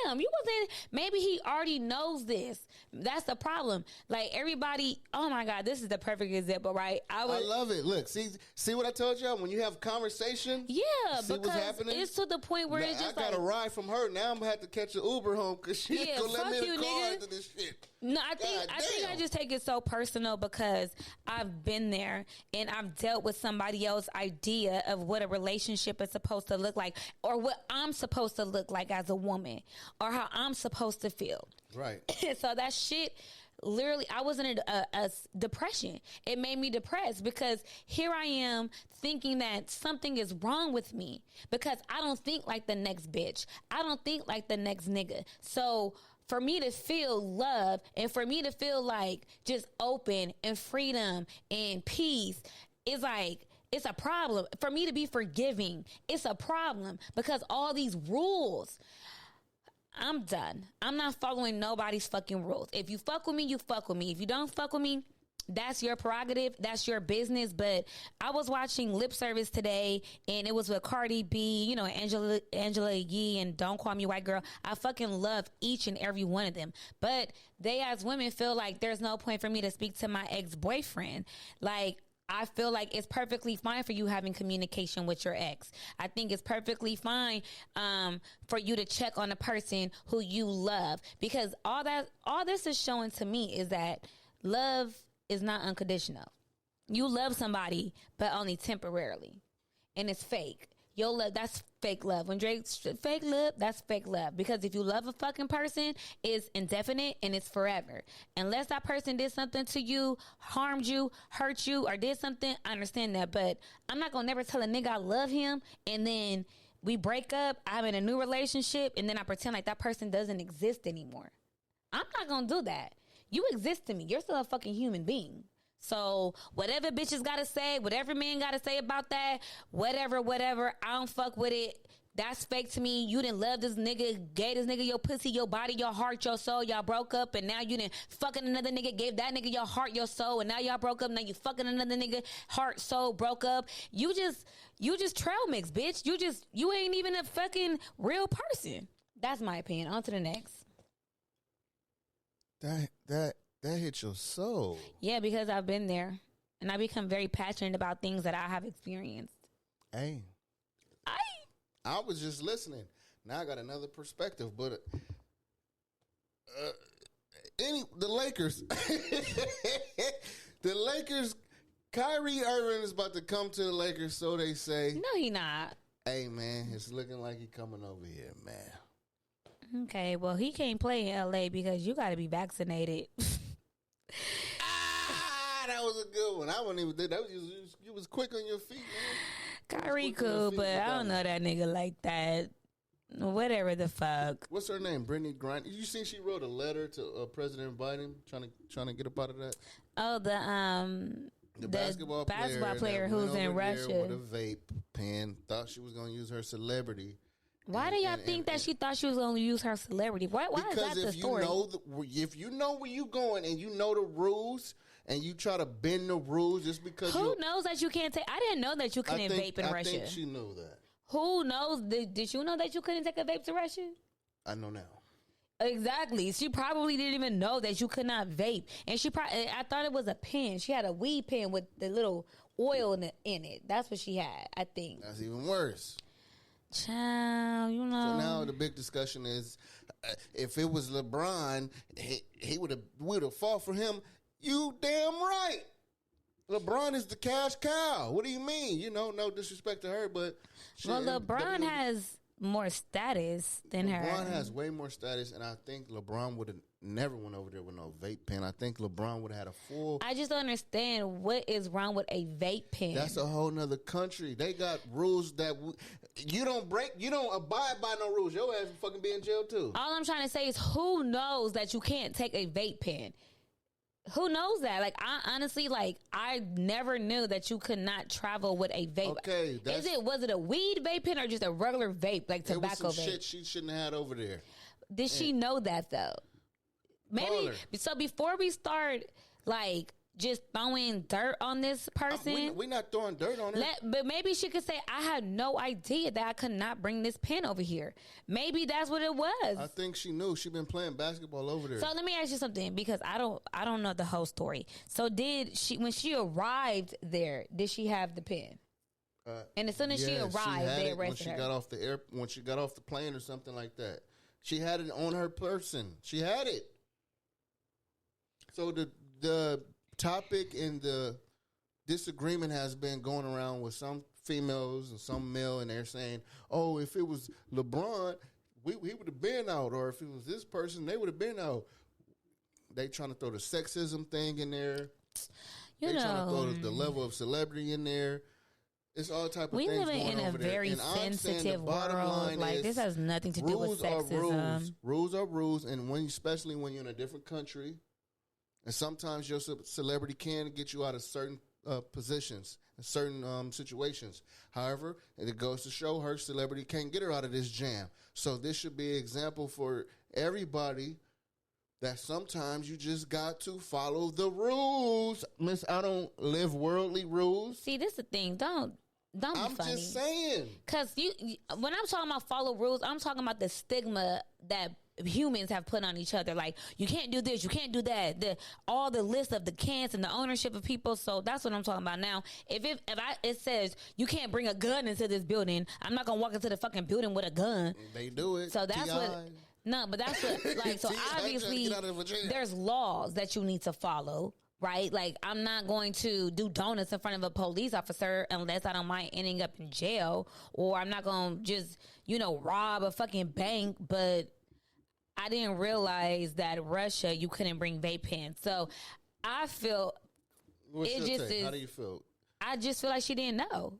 damn, you wasn't. Maybe he already knows this. That's the problem. Like, everybody, oh my God, this is the perfect example, right? I love it. Look, see what I told y'all? When you have conversation, yeah, see what's happening? It's to the point where it's just I got a ride from her. Now I'm going to have to catch an Uber home because she's going to let me in the car into this shit. No, I think I just take it so personal because I've been there and I've dealt with somebody else's idea of what a relationship is supposed to look like, or what I'm supposed to look like as a woman, or how I'm supposed to feel. Right. So that shit, literally, I was in a depression. It made me depressed because here I am thinking that something is wrong with me because I don't think like the next bitch. I don't think like the next nigga. So for me to feel love and for me to feel like just open and freedom and peace is like, it's a problem. For me to be forgiving, it's a problem because all these rules, I'm done. I'm not following nobody's fucking rules. If you fuck with me, you fuck with me. If you don't fuck with me, that's your prerogative. That's your business. But I was watching Lip Service today, and it was with Cardi B, you know, Angela Yee, and Don't Call Me White Girl. I fucking love each and every one of them. But they, as women, feel like there's no point for me to speak to my ex-boyfriend. Like, I feel like it's perfectly fine for you having communication with your ex. I think it's perfectly fine for you to check on a person who you love, because all this is showing to me is that love is not unconditional. You love somebody, but only temporarily, and it's fake. Your love, that's fake love. When Drake's fake love, that's fake love. Because if you love a fucking person, it's indefinite and it's forever. Unless that person did something to you, harmed you, hurt you, or did something, I understand that. But I'm not gonna never tell a nigga I love him and then we break up, I'm in a new relationship, and then I pretend like that person doesn't exist anymore. I'm not gonna do that. You exist to me. You're still a fucking human being. So whatever bitches gotta say, whatever men gotta say about that, whatever, I don't fuck with it. That's fake to me. You didn't love this nigga, gave this nigga your pussy, your body, your heart, your soul. Y'all broke up, and now you didn't fucking another nigga, gave that nigga your heart, your soul, and now y'all broke up. Now you fucking another nigga, heart, soul, broke up. You just trail mix, bitch. You ain't even a fucking real person. That's my opinion. On to the next. That hit your soul. Yeah, because I've been there. And I become very passionate about things that I have experienced. Hey. I was just listening. Now I got another perspective. But the Lakers. The Lakers Kyrie Irving is about to come to the Lakers, so they say. No, he not. Hey, man, it's looking like he coming over here, man. Okay, well, he can't play in L.A. because you got to be vaccinated. That was a good one. I wouldn't even think that. You was quick on your feet, man. Kyrie cool, but I don't know that nigga like that. Whatever the fuck. What's her name? BRITTNEY GRINER. You see, she wrote a letter to President Biden trying to get up out of that. Oh, the basketball player who's in Russia with a vape pen. Thought she was gonna use her celebrity. Why do y'all think that she thought she was gonna use her celebrity? Why is that the story? If you know where you going and you know the rules. And you try to bend the rules just because Who knows that you can't take... I didn't know that you couldn't vape in Russia. I think she knew that. Who knows? Did you know that you couldn't take a vape to Russia? I know now. Exactly. She probably didn't even know that you could not vape. And I thought it was a pen. She had a weed pen with the little oil in it. That's what she had, I think. That's even worse. Child, you know. So now the big discussion is, if it was LeBron, he would have fought for him. You damn right. LeBron is the cash cow. What do you mean? No disrespect to her, but... LeBron has more status than her. LeBron has way more status, and I think LeBron would have never went over there with no vape pen. I think LeBron would have had a full... I just don't understand what is wrong with a vape pen. That's a whole nother country. They got rules that you don't abide by no rules. Your ass will fucking be in jail, too. All I'm trying to say is, who knows that you can't take a vape pen? Who knows that? Like, I honestly, I never knew that you could not travel with a vape. Okay, was it a weed vape pen or just a regular vape, like tobacco it was some vape? Shit she shouldn't have had over there. Did she know that though? Maybe. So before we start, just throwing dirt on this person. We're not throwing dirt on her. But maybe she could say, I had no idea that I could not bring this pen over here. Maybe that's what it was. I think she knew. She been playing basketball over there. So let me ask you something, because I don't know the whole story. So when she arrived there, did she have the pen? And as soon as she arrived, they arrested her. When she got off the plane or something like that. She had it on her person. She had it. So the topic and the disagreement has been going around with some females and some male, and they're saying, oh, if it was LeBron, he would have been out, or if it was this person, they would have been out. They trying to throw the sexism thing in there. They trying to throw the level of celebrity in there. It's all type of things going on over there. We live in a very sensitive world. Like, this has nothing to do with sexism. Rules are rules, and especially when you're in a different country. And sometimes your celebrity can get you out of certain positions, certain situations. However, it goes to show her celebrity can't get her out of this jam. So this should be an example for everybody that sometimes you just got to follow the rules. Miss, I don't live worldly rules. See, this is the thing. Don't be funny. I'm just saying. Because when I'm talking about follow rules, I'm talking about the stigma that humans have put on each other. Like, you can't do this, you can't do that. All the list of the cans and the ownership of people. So that's what I'm talking about now. If it says you can't bring a gun into this building, I'm not gonna walk into the fucking building with a gun. They do it. So that's what. No, but that's what. So obviously, there's laws that you need to follow. Right? Like, I'm not going to do donuts in front of a police officer unless I don't mind ending up in jail, or I'm not going to just, rob a fucking bank. But I didn't realize that Russia, you couldn't bring vape pens. So I feel How do you feel? I just feel like she didn't know,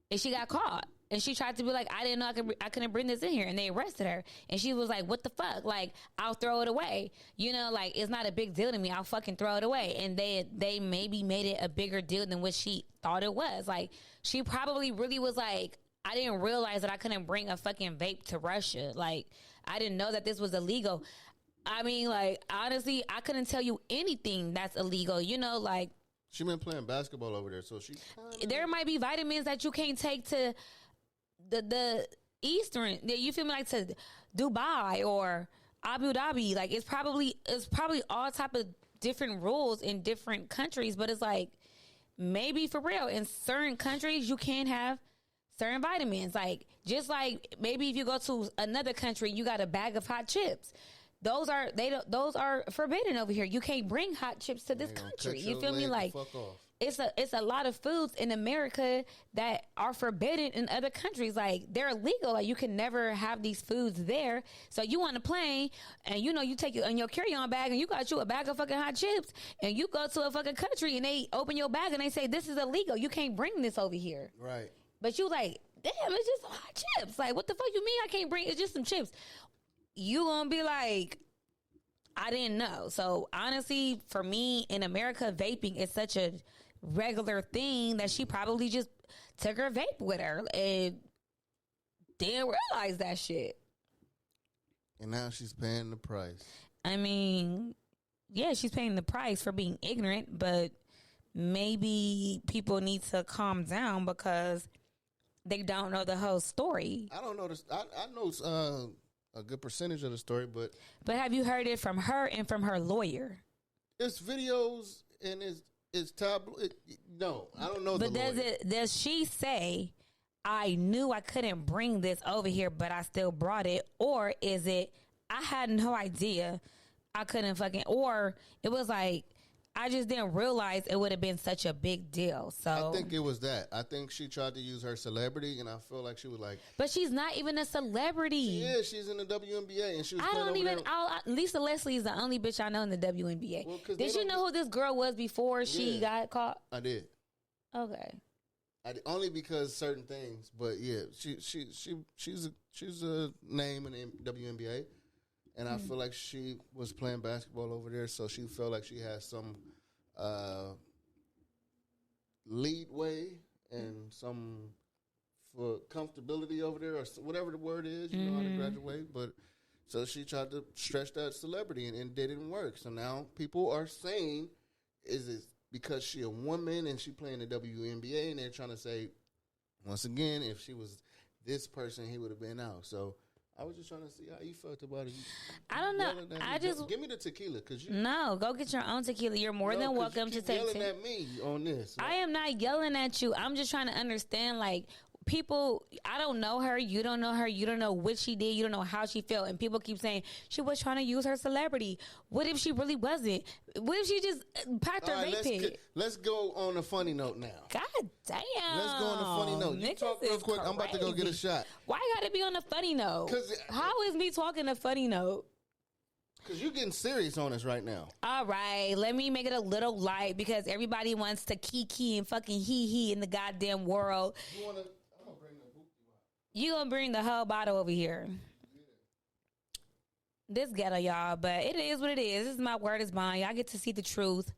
and she got caught. And she tried to be like, I didn't know I couldn't bring this in here. And they arrested her. And she was like, what the fuck? Like, I'll throw it away. It's not a big deal to me. I'll fucking throw it away. And they maybe made it a bigger deal than what she thought it was. Like, she probably really was like, I didn't realize that I couldn't bring a fucking vape to Russia. Like, I didn't know that this was illegal. I mean, like, honestly, I couldn't tell you anything that's illegal. She been playing basketball over there. So there might be vitamins that you can't take to the Eastern, you feel me, like to Dubai or Abu Dhabi. Like, it's probably all type of different rules in different countries, but it's like, maybe for real in certain countries you can't have certain vitamins. Like, just like maybe if you go to another country, you got a bag of hot chips. Those are forbidden over here. You can't bring hot chips to this country. You feel me? Like, it's a lot of foods in America that are forbidden in other countries. Like, they're illegal. Like, you can never have these foods there. So you on a plane and you take it in your carry-on bag and you got you a bag of fucking hot chips and you go to a fucking country and they open your bag and they say, this is illegal. You can't bring this over here. Right. But you like, damn, it's just some hot chips. Like, what the fuck you mean I can't bring, it's just some chips. You gonna be like, I didn't know. So honestly, for me in America, vaping is such a regular thing that she probably just took her vape with her and didn't realize that shit. And now she's paying the price. I mean, yeah, she's paying the price for being ignorant, but maybe people need to calm down because they don't know the whole story. I don't know this. I know a good percentage of the story, but have you heard it from her and from her lawyer? It's videos and it's tablet. No, I don't know. But the lawyer. does she say, I knew I couldn't bring this over here, but I still brought it? Or is it, I had no idea I couldn't fucking, or it was like, I just didn't realize it would have been such a big deal. So I think it was that. I think she tried to use her celebrity, and I feel like she was like, but she's not even a celebrity. She is. She's in the WNBA, and she was. I don't even. Lisa Leslie is the only bitch I know in the WNBA. Well, did you know who this girl was before she got caught? I did. Okay. Only because certain things, but yeah, she's a name in the WNBA. And I feel like she was playing basketball over there, so she felt like she had some lead way and some for comfortability over there, or whatever the word is. You know how to graduate, but so she tried to stretch that celebrity, and it didn't work. So now people are saying, is it because she a woman and she playing the WNBA, and they're trying to say, once again, if she was this person, he would have been out. So I was just trying to see how you felt about it. I don't know. I just give me the tequila, cause no. Go get your own tequila. You're more than welcome to take. Yelling at me on this. I am not yelling at you. I'm just trying to understand, like, people. I don't know her. You don't know her. You don't know what she did. You don't know how she felt. And people keep saying she was trying to use her celebrity. What if she really wasn't? What if she just packed her vape pen? Let's go on a funny note now. God damn. Let's go on a funny note. You talk real quick. Crazy. I'm about to go get a shot. Why you gotta be on a funny note? How is me talking a funny note? Because you're getting serious on us right now. All right, let me make it a little light because everybody wants to kiki and fucking hee in the goddamn world. I'm gonna bring the book out. You gonna bring the whole bottle over here. This ghetto, y'all, but it is what it is. This is my word is bond. Y'all get to see the truth.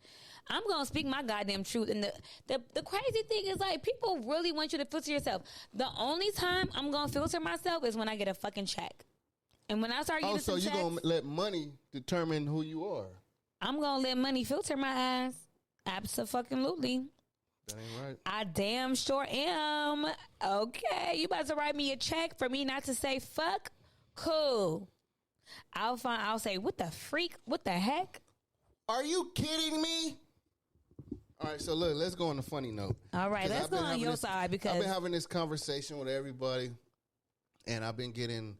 I'm gonna speak my goddamn truth. And the crazy thing is, like, people really want you to filter yourself. The only time I'm gonna filter myself is when I get a fucking check. And when I start getting some checks, so you gonna let money determine who you are? I'm gonna let money filter my ass. Absolutely. That ain't right. I damn sure am. Okay, you about to write me a check for me not to say fuck? Cool. I'll say, what the freak? What the heck? Are you kidding me? All right, so look, let's go on a funny note. All right, let's go on your side because I've been having this conversation with everybody, and I've been getting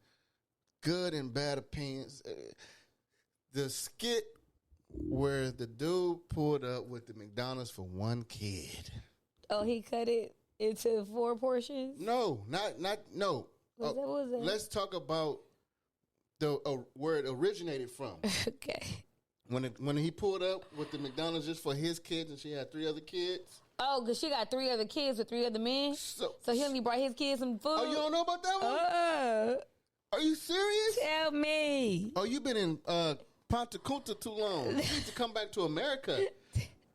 good and bad opinions. The skit where the dude pulled up with the McDonald's for one kid. Oh, he cut it into 4 portions? No, not no. What was that? Let's talk about where it originated from. Okay. When he pulled up with the McDonald's just for his kids, and she had 3 other kids. Oh, because she got 3 other kids with 3 other men? So he only brought his kids some food? Oh, you don't know about that one? Are you serious? Tell me. Oh, you've been in Punta Cana too long. You need to come back to America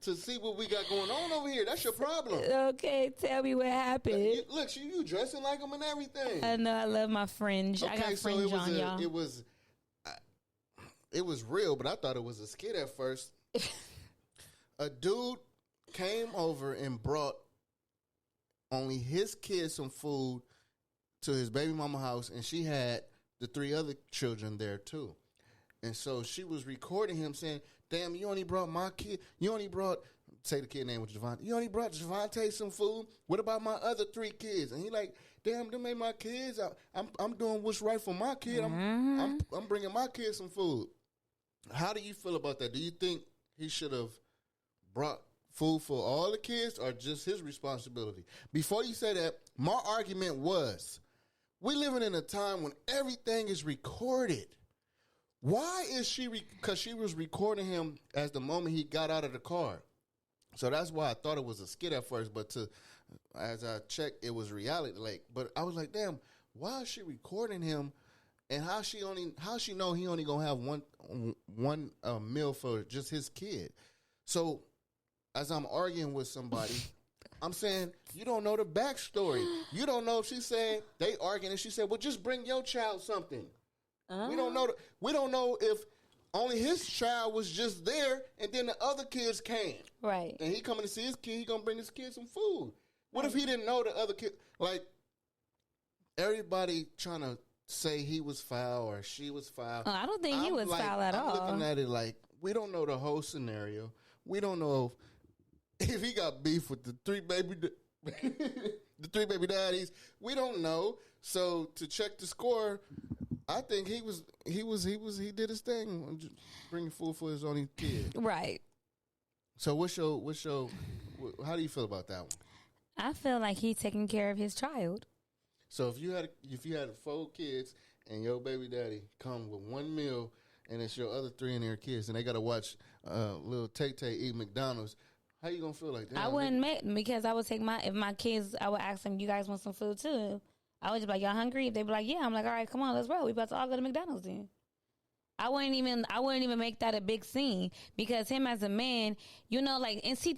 to see what we got going on over here. That's your problem. Okay, tell me what happened. Look, you dressing like them and everything. I know, I love my fringe. Okay, I got fringe on, y'all. It was real, but I thought it was a skit at first. A dude came over and brought only his kids some food to his baby mama house, and she had the 3 other children there too. And so she was recording him saying, damn, you only brought my kid. You only brought, say the kid name was Javante. You only brought Javante some food. What about my other 3 kids? And he like, damn, them ain't my kids. I'm doing what's right for my kid. I'm bringing my kids some food. How do you feel about that? Do you think he should have brought food for all the kids or just his responsibility? Before you say that, my argument was, we living in a time when everything is recorded. Why is she? Because she was recording him as the moment he got out of the car. So that's why I thought it was a skit at first. But as I checked, it was reality. But I was like, damn, why is she recording him? And how she know he only gonna have one meal for just his kid? So as I'm arguing with somebody, I'm saying, you don't know the backstory. You don't know if she said they arguing and she said, well, just bring your child something. We don't know. We don't know if only his child was just there and then the other kids came. Right. And he coming to see his kid. He gonna bring his kid some food. What if he didn't know the other kid? Like, everybody trying to say he was foul or she was foul. I don't think he was foul at all. I'm looking at it like, we don't know the whole scenario. We don't know if he got beef with the three baby daddies. We don't know. So to check the score, I think he did his thing, bringing food for his only kid. Right. So how do you feel about that one? I feel like he's taking care of his child. So if you had 4 kids and your baby daddy come with one meal and it's your other 3 and their kids and they got to watch little Tay-Tay eat McDonald's, how you gonna feel like that? I wouldn't make, because I would take if my kids, I would ask them, you guys want some food too? I would just be like, y'all hungry? If they be like, yeah, I'm like, all right, come on, let's roll. We about to all go to McDonald's then. I wouldn't even make that a big scene, because him as a man, and see,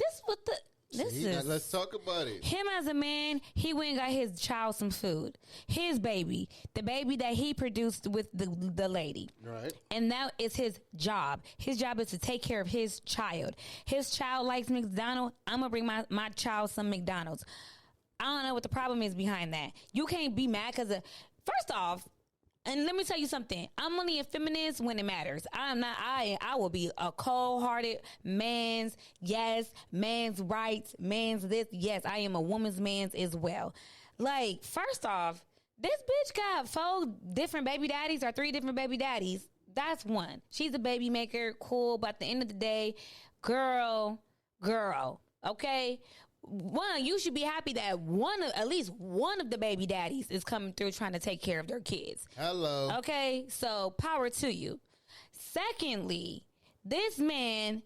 let's talk about it. Him as a man, he went and got his child some food. His baby, the baby that he produced with the lady. Right. And that is his job. His job is to take care of his child. His child likes McDonald's. I'm going to bring my child some McDonald's. I don't know what the problem is behind that. You can't be mad because first off, and let me tell you something. I'm only a feminist when it matters. I will be a cold-hearted man's rights, man's this. Yes, I am a woman's man's as well. Like, first off, this bitch got 4 different baby daddies or 3 different baby daddies. That's one. She's a baby maker, cool. But at the end of the day, girl, okay? One, you should be happy that at least one of the baby daddies is coming through trying to take care of their kids. Hello. Okay, so power to you. Secondly, this man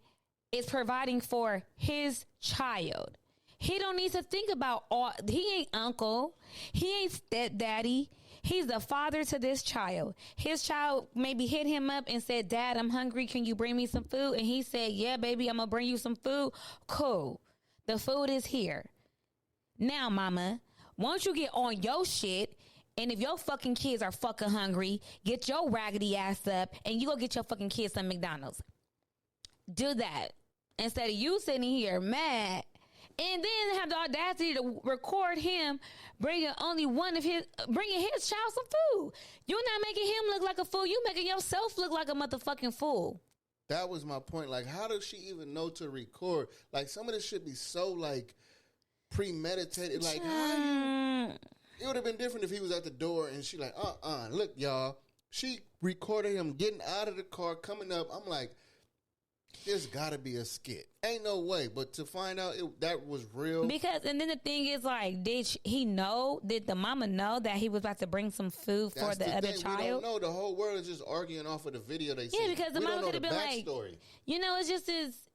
is providing for his child. He don't need to think about he ain't uncle. He ain't stepdaddy. He's the father to this child. His child maybe hit him up and said, Dad, I'm hungry. Can you bring me some food? And he said, yeah, baby, I'm going to bring you some food. Cool. The food is here. Now, mama, once you get on your shit, and if your fucking kids are fucking hungry, get your raggedy ass up and you go get your fucking kids some McDonald's. Do that. Instead of you sitting here mad and then have the audacity to record him bringing his child some food. You're not making him look like a fool. You making yourself look like a motherfucking fool. That was my point. Like, how does she even know to record? Like, some of this should be so, like, premeditated. Like, it would have been different if he was at the door and she like, look, y'all. She recorded him getting out of the car, coming up. I'm like, there's got to be a skit. Ain't no way. But to find out that was real. And then the thing is, like, did the mama know that he was about to bring some food for the other child? We don't know. The whole world is just arguing off of the video they see. Yeah, because the mama could have been like,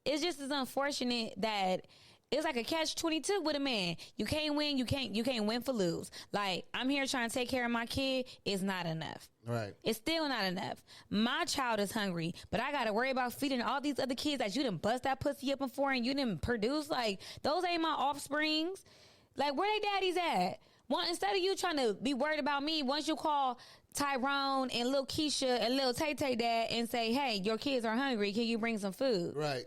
it's just as unfortunate that it's like a catch-22 with a man. You can't win. You can't win for lose. Like, I'm here trying to take care of my kid. It's not enough. Right. It's still not enough. My child is hungry, but I got to worry about feeding all these other kids that you didn't bust that pussy up before and you didn't produce. Like, those ain't my offsprings. Like, where they daddies at? Instead of you trying to be worried about me, once you call Tyrone and Lil Keisha and Lil Tay-Tay dad and say, hey, your kids are hungry. Can you bring some food? Right.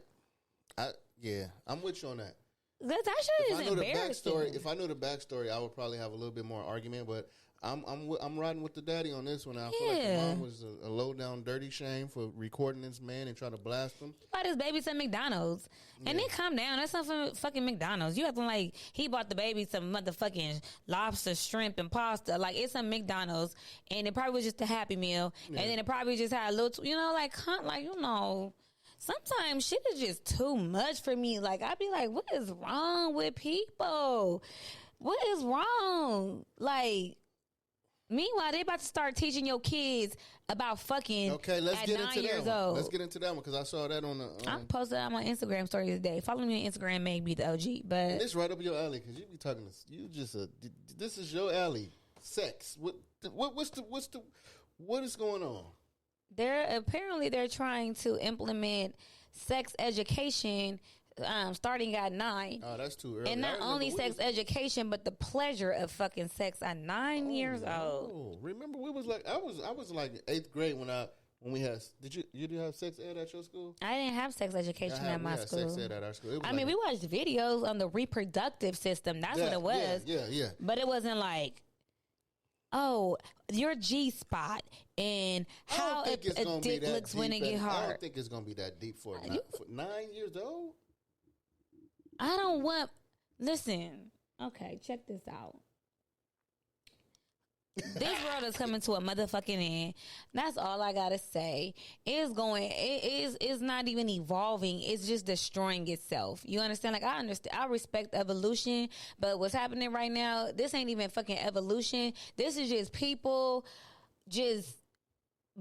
I'm with you on that. That shit is embarrassing. If I knew the backstory, I would probably have a little bit more argument, but I'm riding with the daddy on this one. I feel like the mom was a low down dirty shame for recording this man and trying to blast him. He bought his baby some McDonald's. And then calm down. That's not from fucking McDonald's. You acting like he bought the baby some motherfucking lobster, shrimp, and pasta. Like, it's some McDonald's. And it probably was just a Happy Meal. Yeah. And then it probably just had a little, sometimes shit is just too much for me. Like, I be like, what is wrong with people? What is wrong? Like, meanwhile, they about to start teaching your kids about fucking. Okay, let's at get 9 into years that one. old. Let's get into that one because I saw that on the. I posted on my Instagram story today. Follow me on Instagram, Meg B the OG. But it's right up your alley because you be talking. You just this is your alley. Sex. What is going on? They're trying to implement sex education. Starting at 9. Oh, that's too early. And not only sex education, but the pleasure of fucking sex at 9 years old. Remember, we was like, I was like 8th grade when we had. Did you have sex ed at your school? I didn't have sex education at my school. Sex ed at our school. I mean, we watched videos on the reproductive system. That's what it was. Yeah. But it wasn't like, oh, your G spot and how a dick looks when it get hard. I don't think it's gonna be that deep for 9 years old. I don't want. Listen, okay, check this out. This world is coming to a motherfucking end. That's all I gotta say. It's not even evolving. It's just destroying itself. You understand? Like, I understand. I respect evolution, but what's happening right now, this ain't even fucking evolution. This is just people just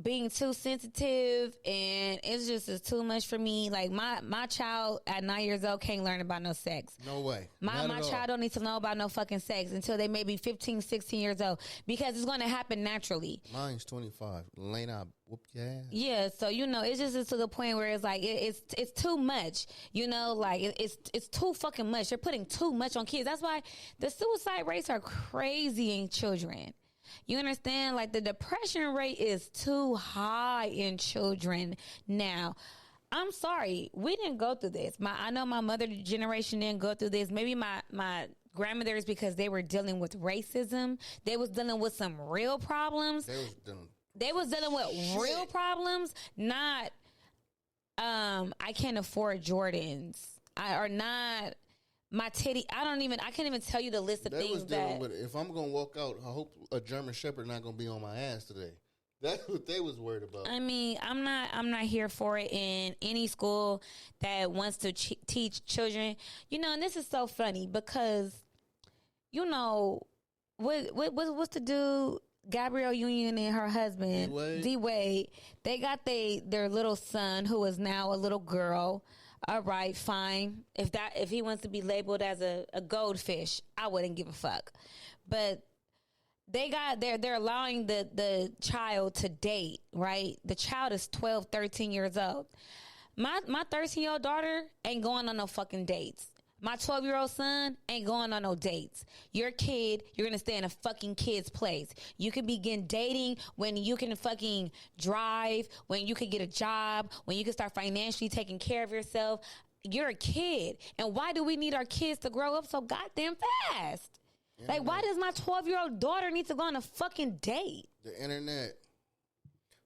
being too sensitive, and it's too much for me. Like, my child at 9 years old can't learn about no sex. No way. My child don't need to know about no fucking sex until they may be 15, 16 years old, because it's going to happen naturally. Mine's 25. Lena, whoop your ass. Yeah, so, it's just to the point where it's like, it's too much, like it's too fucking much. They're putting too much on kids. That's why the suicide rates are crazy in children. You understand? Like, the depression rate is too high in children now. I'm sorry. We didn't go through this. I know my mother generation didn't go through this. Maybe my grandmothers, because they were dealing with racism. They was dealing with some real problems. They was dealing with real problems, not, I can't afford Jordans. Or not... my titty, I can't even tell you the list of things that. If I'm going to walk out, I hope a German Shepherd not going to be on my ass today. That's what they was worried about. I mean, I'm not here for it in any school that wants to teach children. And this is so funny because, what's the dude, Gabrielle Union and her husband, D-Wade, they got their little son who is now a little girl. All right, fine. If he wants to be labeled as a goldfish, I wouldn't give a fuck. But they're allowing the child to date, right? The child is 12, 13 years old. My 13-year-old daughter ain't going on no fucking dates. My 12-year-old son ain't going on no dates. Your kid, you're going to stay in a fucking kid's place. You can begin dating when you can fucking drive, when you can get a job, when you can start financially taking care of yourself. You're a kid. And why do we need our kids to grow up so goddamn fast? Like, why does my 12-year-old daughter need to go on a fucking date? The internet,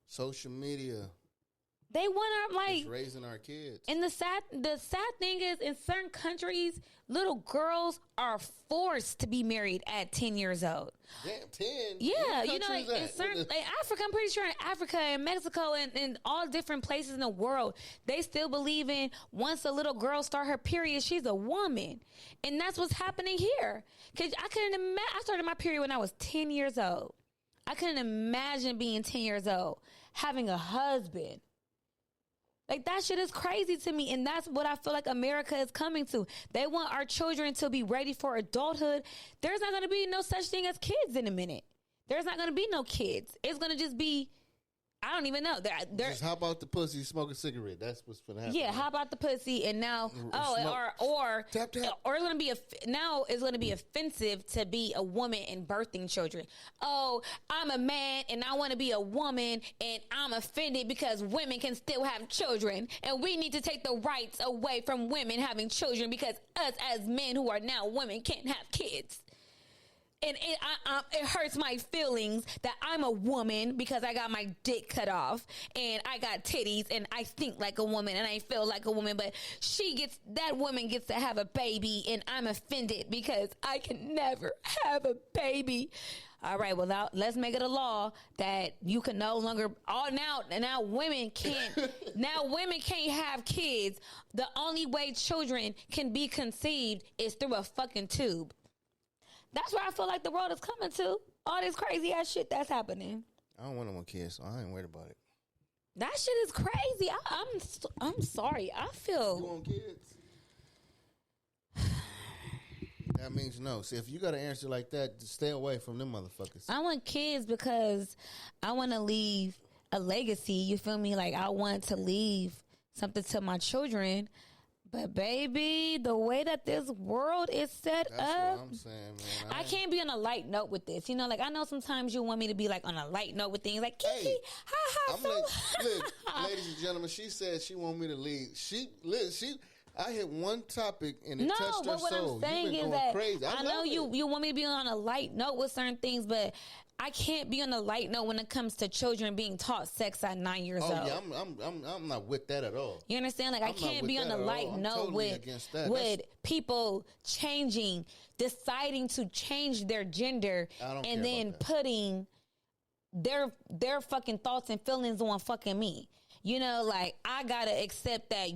social media. They want our, like, it's raising our kids. And the sad thing is, in certain countries, little girls are forced to be married at 10 years old. Damn, 10? Yeah, in certain, like Africa, I'm pretty sure in Africa and Mexico and all different places in the world, they still believe in once a little girl start her period, she's a woman. And that's what's happening here. Cause I started my period when I was 10 years old. I couldn't imagine being 10 years old, having a husband. Like, that shit is crazy to me, and that's what I feel like America is coming to. They want our children to be ready for adulthood. There's not going to be no such thing as kids in a minute. There's not going to be no kids. It's going to just be, I don't even know. Just hop out the pussy, smoke a cigarette. That's what's going to happen. Yeah, hop out the pussy, and now, tap. Or it's going to be now it's going to be offensive to be a woman and birthing children. Oh, I'm a man and I want to be a woman, and I'm offended because women can still have children, and we need to take the rights away from women having children because us as men who are now women can't have kids. and it hurts my feelings that I'm a woman because I got my dick cut off and I got titties and I think like a woman and I feel like a woman, but that woman gets to have a baby and I'm offended because I can never have a baby. All right, well now let's make it a law that you can no longer. Now women can't. Now women can't have kids. The only way children can be conceived is through a fucking tube. That's where I feel like the world is coming to. All this crazy ass shit that's happening. I don't want no more kids, so I ain't worried about it. That shit is crazy. I'm sorry. I feel. You want kids? That means no. See, if you got an answer like that, just stay away from them motherfuckers. I want kids because I want to leave a legacy. You feel me? Like, I want to leave something to my children. But, baby, the way that this world is set That's up. what I'm saying, man. I can't be on a light note with this. You know, like, I know sometimes you want me to be, like, on a light note with things. Like, Kiki, ha, ha, I'm look, ladies and gentlemen, she said she want me to lead. I hit one topic and it touched her what soul. I'm saying is that crazy. I know you want me to be on a light note with certain things, but I can't be on a light note when it comes to children being taught sex at 9 years old. Yeah, I'm not with that at all. You understand? Like, I can't be on a light note with people deciding to change their gender and then putting their fucking thoughts and feelings on fucking me. You know, like, I gotta accept that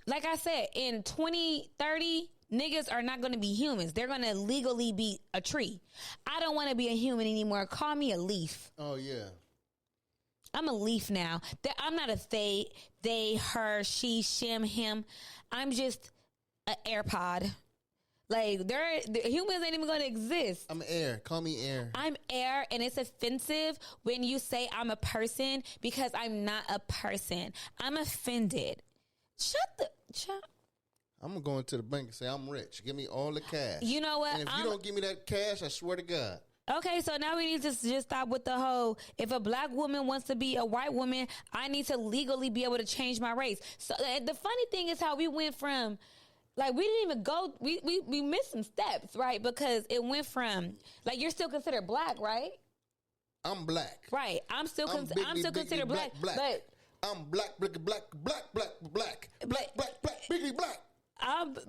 like I said, in 2030, niggas are not going to be humans. They're going to legally be a tree. I don't want to be a human anymore. Call me a leaf. Oh, yeah. I'm a leaf now. I'm not a they, her, she, shim, him. I'm just an AirPod. Like, the humans ain't even going to exist. I'm air. Call me air. I'm air, and it's offensive when you say I'm a person because I'm not a person. I'm offended. I'm going to go into the bank and say, I'm rich. Give me all the cash. You know what? And if you don't give me that cash, I swear to God. Okay, so now we need to just stop with the whole, if a black woman wants to be a white woman, I need to legally be able to change my race. So the funny thing is how we went from, like, we didn't even go, we missed some steps, right? Because it went from, like, you're still considered black, right? I'm black. Right. I'm still considered black. But I'm black, biggity black.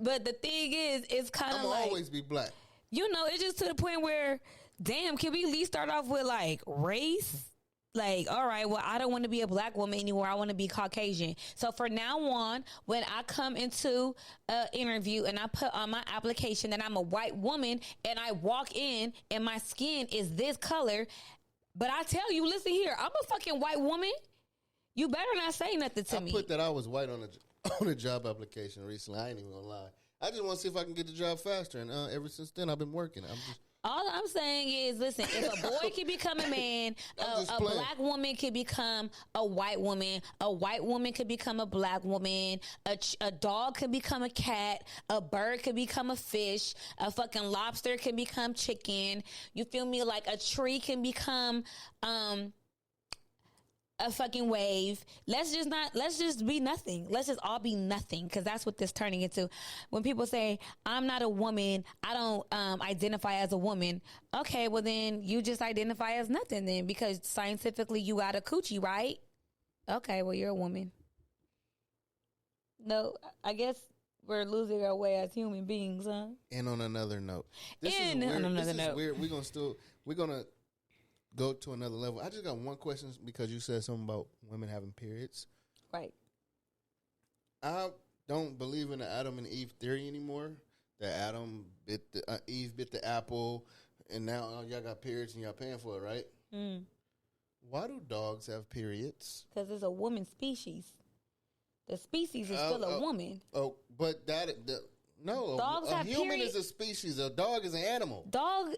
But the thing is, it's kind of like, I'm always be black. You know, it's just to the point where, damn, can we at least start off with, like, race? Like, all right, well, I don't want to be a black woman anymore. I want to be Caucasian. So for now on, when I come into an interview and I put on my application that I'm a white woman and I walk in and my skin is this color, but I tell you, listen here, I'm a fucking white woman. You better not say nothing to me. I put that I was white on a job application recently. I ain't even gonna lie. I just want to see if I can get the job faster. And ever since then, I've been working. All I'm saying is, listen, if a boy can become a man, a black woman can become a white woman can become a black woman, a dog can become a cat, a bird can become a fish, a fucking lobster can become chicken. You feel me? Like, a tree can become a fucking wave. Let's just be nothing. Let's just all be nothing, because that's what this turning into. When people say, I'm not a woman, I don't identify as a woman. Okay, well then you just identify as nothing then, because scientifically you got a coochie, right? Okay, well you're a woman. No, I guess we're losing our way as human beings, huh? And on another note. This is weird. We're going to go to another level. I just got one question because you said something about women having periods. Right. I don't believe in the Adam and Eve theory anymore. That Eve bit the apple, and now y'all got periods and y'all paying for it, right? Mm. Why do dogs have periods? Because it's a woman species. The species is still a woman. Oh, but no. Dogs have human is a species. A dog is an animal. Dog,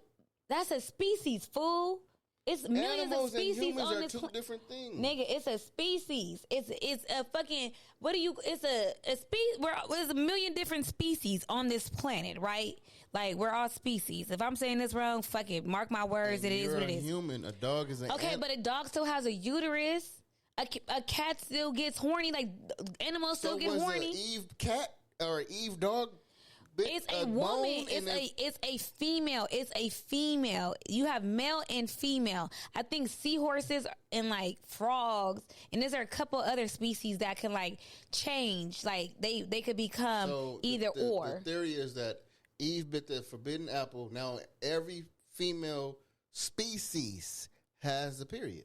that's a species, fool. It's millions Animals of species and humans on are this two different things. Nigga, it's a species. It's a fucking, it's a species. There's a million different species on this planet, right? Like, we're all species. If I'm saying this wrong, fuck it. Mark my words, it is what it is. You're a human. A dog is an Okay, but a dog still has a uterus. A cat still gets horny. Like, animals still get horny. Eve cat or Eve dog? It's a woman. It's a female. It's a female. You have male and female. I think seahorses and like frogs, and there's a couple other species that can like change. Like they could become either or. The theory is that Eve bit the forbidden apple. Now every female species has a period.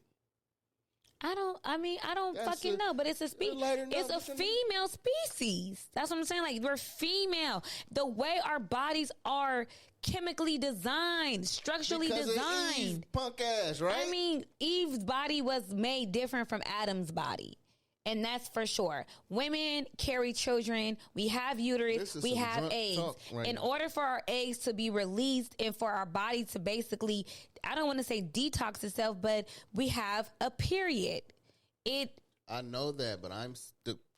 I don't fucking know, but it's a it's a female species. That's what I'm saying. Like, we're female. The way our bodies are chemically designed, structurally designed. Eve, punk ass, right? I mean, Eve's body was made different from Adam's body. And that's for sure. Women carry children. We have uterus. We have eggs. In order for our eggs to be released and for our body to basically, I don't want to say detox itself, but we have a period. I know that, but I'm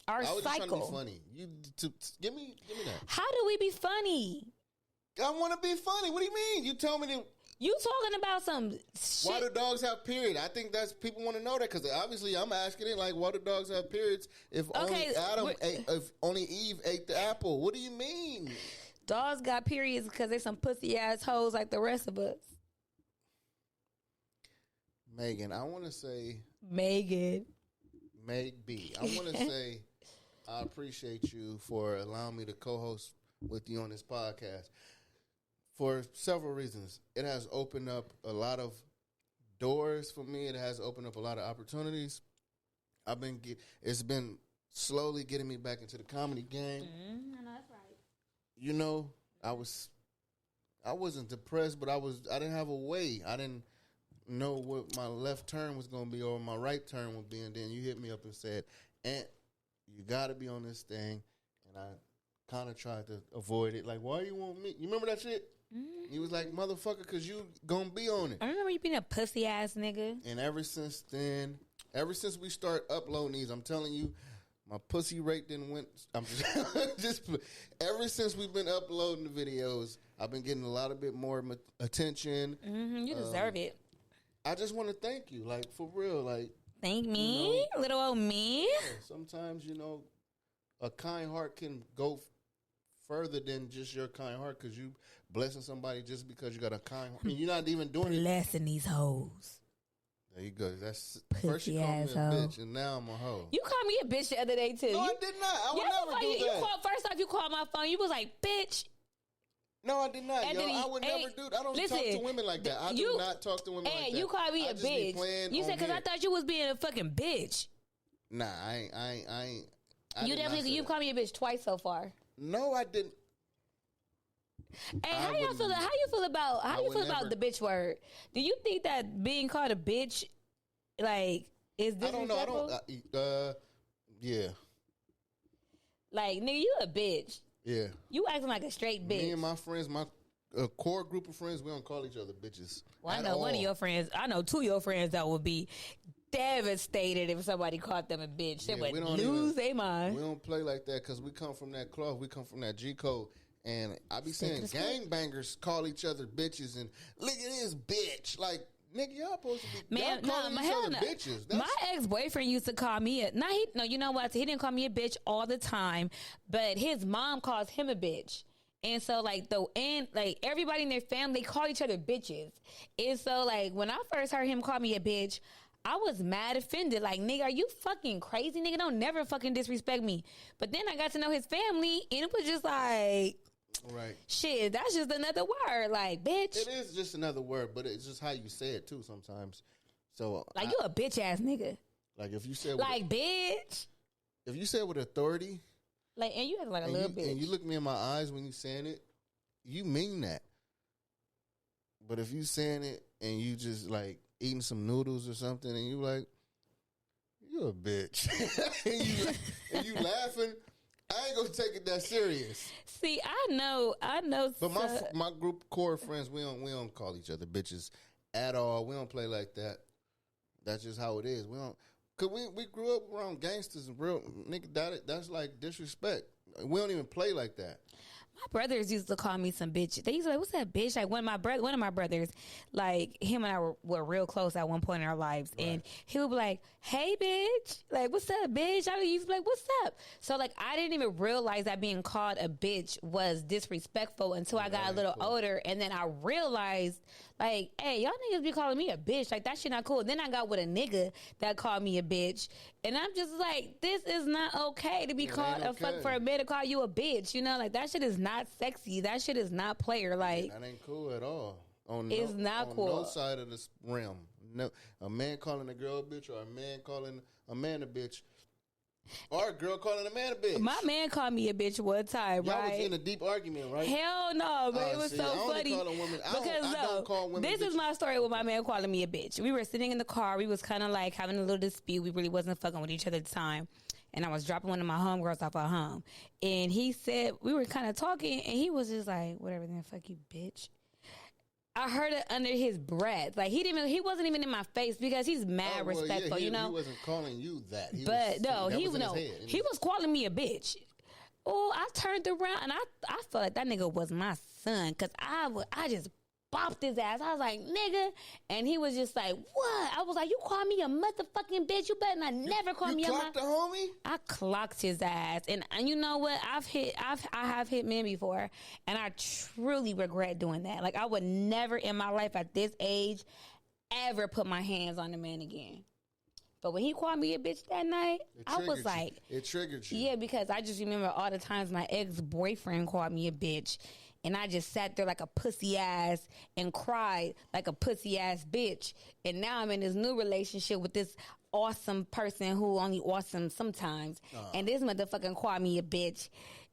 our I was cycle. Just trying to be funny. Give me that. How do we be funny? I want to be funny. What do you mean? You told me to. You talking about some shit. Why do dogs have periods? I think that's people want to know that because obviously I'm asking it like, why do dogs have periods if only Eve ate the apple? What do you mean? Dogs got periods because they some pussy ass hoes like the rest of us. Megan, I want to say Meg B. I want to say I appreciate you for allowing me to co-host with you on this podcast. For several reasons. It has opened up a lot of doors for me. It has opened up a lot of opportunities. It's been slowly getting me back into the comedy game. I know that's right. You know, I wasn't depressed, but I didn't have a way. I didn't know what my left turn was going to be or my right turn would be. And then you hit me up and said, Aunt, you got to be on this thing. And I kind of tried to avoid it. Like, why you want me? You remember that shit? He was like, motherfucker, because you going to be on it. I remember you being a pussy ass nigga. And ever since we start uploading these, I'm telling you, my pussy rate didn't went. I'm just ever since we've been uploading the videos, I've been getting a lot of bit more attention. You deserve it. I just want to thank you, like, for real. Like, thank me, little old me. Yeah, sometimes, a kind heart can go further than just your kind heart because you blessing somebody just because you got a kind heart. And you're not even doing it. Blessing these hoes. There you go. That's pussy first you called me a hoe. bitch, and now I'm a hoe. You called me a bitch the other day, too. No, I did not. I would never do that. First off, you called my phone. You was like, bitch. No, I did not, yo. I would never do that. I don't talk to women like that. I do not talk to women like that. You called me a bitch. You said, because I thought you was being a fucking bitch. Nah, I You called me a bitch twice so far. No, I didn't. Hey, how you feel about the bitch word? Do you think that being called a bitch, like, is disrespectful? I don't know. Yeah. Like, nigga, you a bitch. Yeah. You acting like a straight bitch. Me and my friends, my core group of friends, we don't call each other bitches. Well, I know one of your friends. I know two of your friends that would be devastated if somebody called them a bitch. They would lose their mind. We don't play like that because we come from that cloth. We come from that G code. And I be saying gangbangers call each other bitches and look at this bitch. Like, nigga, y'all supposed to be each other bitches. My ex-boyfriend used to call me you know what? He didn't call me a bitch all the time, but his mom calls him a bitch. And so, like, everybody in their family, they call each other bitches. And so, like, when I first heard him call me a bitch, I was mad offended. Like, nigga, are you fucking crazy? Nigga, don't never fucking disrespect me. But then I got to know his family, and it was just like... Right. Shit, that's just another word. Like, bitch. It is just another word, but it's just how you say it, too, sometimes. So, like, you a bitch-ass nigga. Like, if you said... Like, bitch. If you say it with authority... Like, and you have like a little bitch. And you look me in my eyes when you saying it, you mean that. But if you saying it and you just, like, eating some noodles or something and you like, you a bitch. and you laughing... I ain't gonna take it that serious. See, I know. But my group core friends, we don't call each other bitches at all. We don't play like that. That's just how it is. We don't, cause we grew up around gangsters and real nigga. That's like disrespect. We don't even play like that. My brothers used to call me some bitch. They used to be like, what's that bitch? Like one of my brothers, like him and I were real close at one point in our lives. Right. And he would be like, hey bitch, like what's up bitch? I used to be like, what's up? So like I didn't even realize that being called a bitch was disrespectful until I got a little older. And then I realized like, hey, y'all niggas be calling me a bitch. Like that shit not cool. Then I got with a nigga that called me a bitch. And I'm just like, this is not okay to be called a fuck for a man to call you a bitch. You know, like that shit is not sexy. That shit is not player. Like that ain't cool at all. It's not cool. On no side of this realm. No, a man calling a girl a bitch or a man calling a man a bitch. Or a girl calling a man a bitch. My man called me a bitch one time, Y'all right? was in a deep argument, right? Hell no, but it was so funny. I don't call women this bitches. is my story with my man calling me a bitch. We were sitting in the car. We was kind of like having a little dispute. We really wasn't fucking with each other at the time. And I was dropping one of my homegirls off at home. And he said, we were kind of talking, and he was just like, whatever, then fuck you, bitch. I heard it under his breath. Like, he wasn't even in my face because he's mad respectful, you know? He wasn't calling you that. He was calling me a bitch. Oh, I turned around, and I felt like that nigga was my son because I just bopped his ass. I was like, nigga. And he was just like, what? I was like, you call me a motherfucking bitch? You better not never call me a clocked the homie? I clocked his ass. And you know what? I have hit men before, and I truly regret doing that. Like, I would never in my life at this age ever put my hands on a man again. But when he called me a bitch that night, I was like... It triggered you. Yeah, because I just remember all the times my ex-boyfriend called me a bitch. And I just sat there like a pussy ass and cried like a pussy ass bitch. And now I'm in this new relationship with this awesome person who only awesome sometimes. And this motherfucker called me a bitch.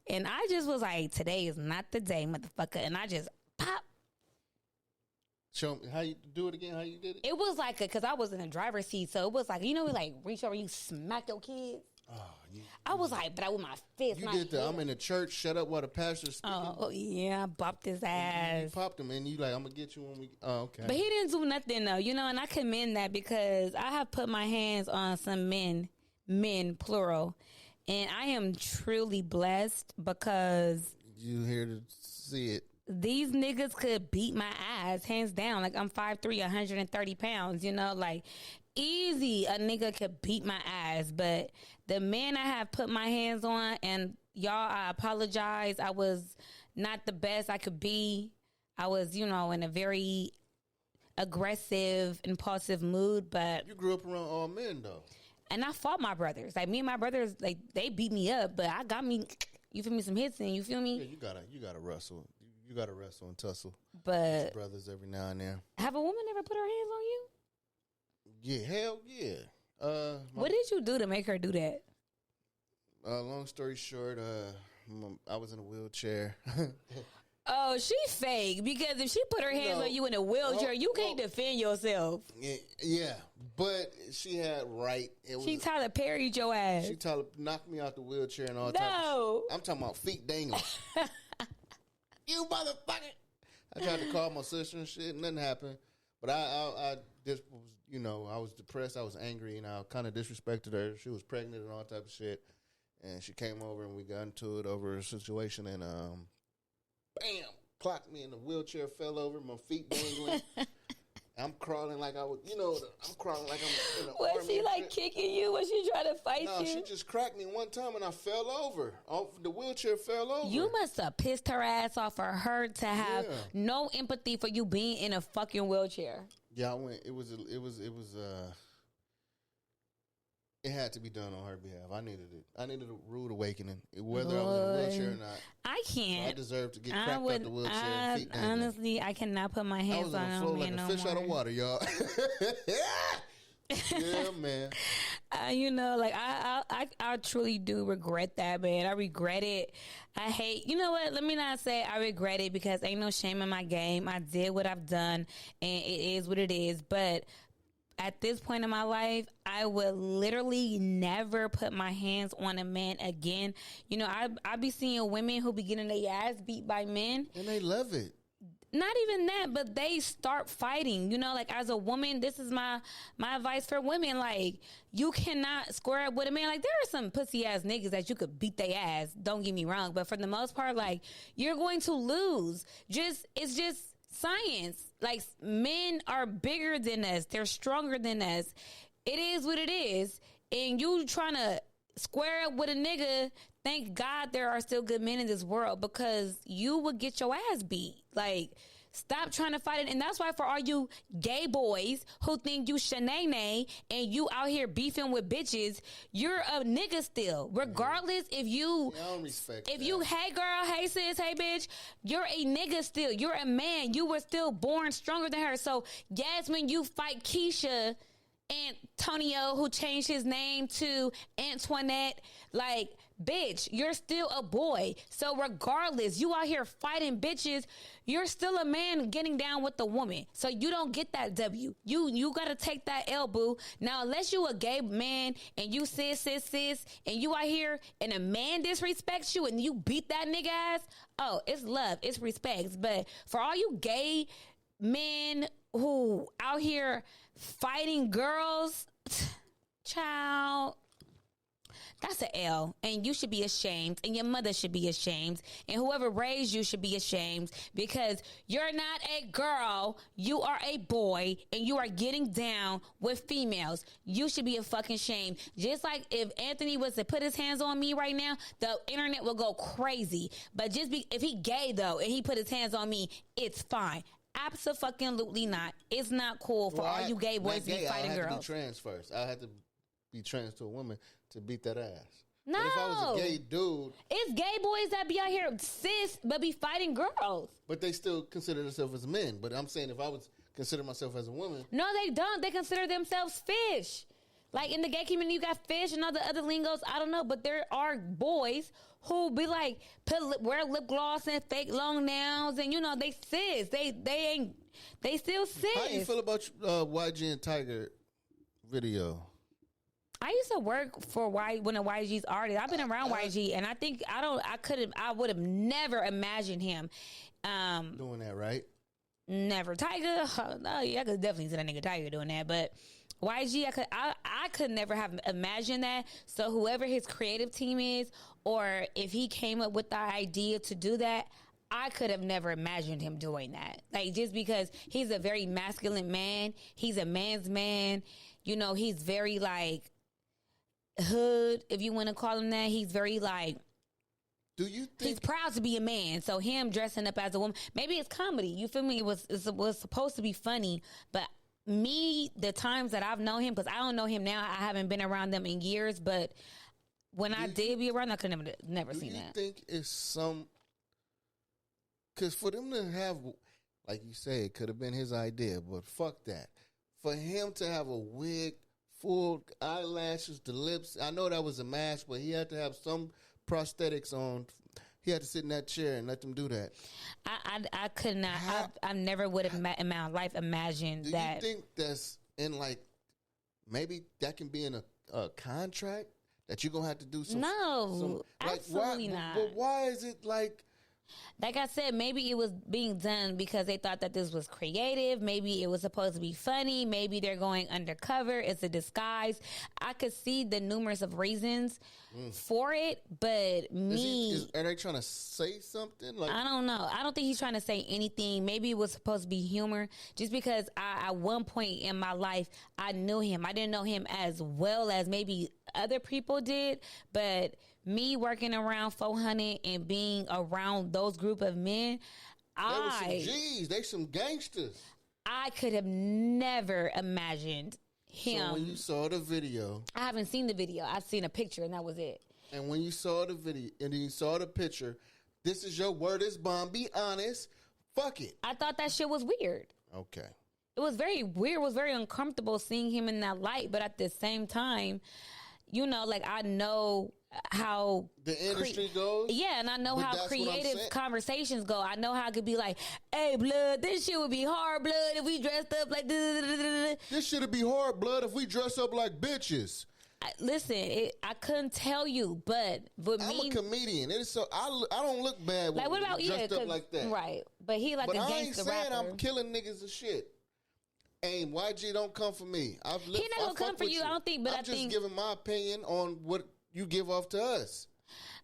And I just was like, today is not the day, motherfucker. And I just pop. Show me how you do it again, how you did it? It was like, because I was in the driver's seat. So it was like, you know, like reach over and you smack your kids. I was like, but I with my fist. You did the, I'm in the church, shut up while the pastor's speaking. Oh, yeah, I bopped his ass. You popped him, and you like, I'm going to get you when we, okay. But he didn't do nothing, though, you know, and I commend that because I have put my hands on some men, plural, and I am truly blessed because... You here to see it. These niggas could beat my ass, hands down. Like, I'm 5'3", 130 pounds, you know, like... Easy, a nigga could beat my ass, but the man I have put my hands on, and y'all, I apologize. I was not the best I could be. I was, you know, in a very aggressive, impulsive mood, but... You grew up around all men, though. And I fought my brothers. Like, me and my brothers, like, they beat me up, but I got me, you feel me, some hits in, you feel me? Yeah, you gotta wrestle. You gotta wrestle and tussle. But... With brothers every now and then. Have a woman ever put her hands on you? Yeah, hell yeah. What did you do to make her do that? Long story short, I was in a wheelchair. Oh, she fake. Because if she put her hands on you in a wheelchair, you can't defend yourself. Yeah, but she had right. She Tyler Perry'd your ass. She knocked me out the wheelchair and all types of shit. I'm talking about feet dangling. You motherfucker. I tried to call my sister and shit. Nothing happened. But I just was, you know, I was depressed. I was angry, and I kind of disrespected her. She was pregnant and all type of shit. And she came over, and we got into it over a situation. And bam, clocked me in the wheelchair, fell over, my feet dangling. I'm crawling like I was, you know, I'm crawling like I'm in the army. Was she like kicking you? Was she trying to fight you? No, she just cracked me one time and I fell over. The wheelchair fell over. You must have pissed her ass off for her to have no empathy for you being in a fucking wheelchair. Yeah, I went. It had to be done on her behalf. I needed it. I needed a rude awakening, whether I was in a wheelchair or not. I can't. So I deserve to get cracked out the wheelchair. Feet honestly, I cannot put my hands on her. I was on the floor like a fish out of water, y'all. Yeah, man. You know, like I truly do regret that, man. I regret it. I hate. You know what? Let me not say I regret it because ain't no shame in my game. I did what I've done, and it is what it is. But at this point in my life, I would literally never put my hands on a man again. You know, I be seeing women who be getting their ass beat by men. And they love it. Not even that, but they start fighting. You know, like as a woman, this is my advice for women. Like, you cannot square up with a man. Like, there are some pussy ass niggas that you could beat their ass. Don't get me wrong, but for the most part, like, you're going to lose. It's just science. Like, men are bigger than us. They're stronger than us. It is what it is. And you trying to square up with a nigga, thank God there are still good men in this world, because you would get your ass beat. Like, stop trying to fight it. And that's why for all you gay boys who think you Shanae and you out here beefing with bitches, you're a nigga still. Regardless if you, I don't respect if that. you, hey girl, hey sis, hey bitch, you're a nigga still. You're a man. You were still born stronger than her. So yes, when you fight Keisha, Antonio, who changed his name to Antoinette, like, bitch, you're still a boy. So regardless, you out here fighting bitches, you're still a man getting down with the woman. So you don't get that W. You gotta take that L, boo. Now, unless you a gay man and you sis, and you out here and a man disrespects you and you beat that nigga ass, oh, it's love, it's respect. But for all you gay men who out here fighting girls, child, that's an L, and you should be ashamed, and your mother should be ashamed, and whoever raised you should be ashamed, because you're not a girl, you are a boy, and you are getting down with females. You should be a fucking shame. Just like if Anthony was to put his hands on me right now, the internet will go crazy. But if he gay though, and he put his hands on me, it's fine. Absolutely not. It's not cool for all you gay boys to be fighting girls. I have to be trans first. I have to be trans to a woman to beat that ass. No. But if I was a gay dude, it's gay boys that be out here cis but be fighting girls. But they still consider themselves as men. But I'm saying if I was consider myself as a woman, no, they don't. They consider themselves fish. Like in the gay community, you got fish and all the other lingos. I don't know, but there are boys who be like, wear lip gloss and fake long nails, and you know they cis. They still cis. How do you feel about YG and Tiger video? I used to work for one of YG's artists. I've been around YG, and I would have never imagined him Doing that, right? Never. Tiger, no, yeah, I could definitely see that nigga Tiger doing that, but YG, I could never have imagined that. So whoever his creative team is, or if he came up with the idea to do that, I could have never imagined him doing that. Like, just because he's a very masculine man, he's a man's man, you know, he's very like hood, if you want to call him that. He's very like, do you think he's proud to be a man? So him dressing up as a woman, maybe it's comedy. You feel me? It was supposed to be funny, but me, the times that I've known him, because I don't know him now, I haven't been around them in years, but when I did be around, I could never seen that. Do you think it's some? Because for them to have, like you say, it could have been his idea, but fuck that. For him to have a wig, full eyelashes, the lips, I know that was a mask, but he had to have some prosthetics on. He had to sit in that chair and let them do that. I could not. I never would have in my life imagined that. Do you think that's in, like, maybe that can be in a contract that you're going to have to do some? No, absolutely not. But why is it like I said, maybe it was being done because they thought that this was creative. Maybe it was supposed to be funny. Maybe they're going undercover. It's a disguise. I could see the numerous of reasons for it, but are they trying to say something? Like, I don't know. I don't think he's trying to say anything. Maybe it was supposed to be humor, just because at one point in my life, I knew him. I didn't know him as well as maybe other people did, but me working around 400 and being around those group of men, they were some G's. They some gangsters. I could have never imagined him. So when you saw the video, I haven't seen the video. I've seen a picture, and that was it. And when you saw the video and then you saw the picture, this is your word is bond. Be honest. Fuck it. I thought that shit was weird. Okay. It was very weird. It was very uncomfortable seeing him in that light. But at the same time, you know, like, I know how the industry goes. Yeah, and I know how creative conversations go. I know how it could be like, hey, blood, this shit would be hard blood if we dressed up like this. This shit would be hard blood if we dress up like bitches. I couldn't tell you, but with I'm me, a comedian. It is so I don't look bad like, what about dressed up like that. Right. But he like but a I gangster ain't saying rapper. I'm killing niggas and shit. And YG don't come for me. He not gonna come for you. I don't think, but I'm just giving my opinion on what you give off to us.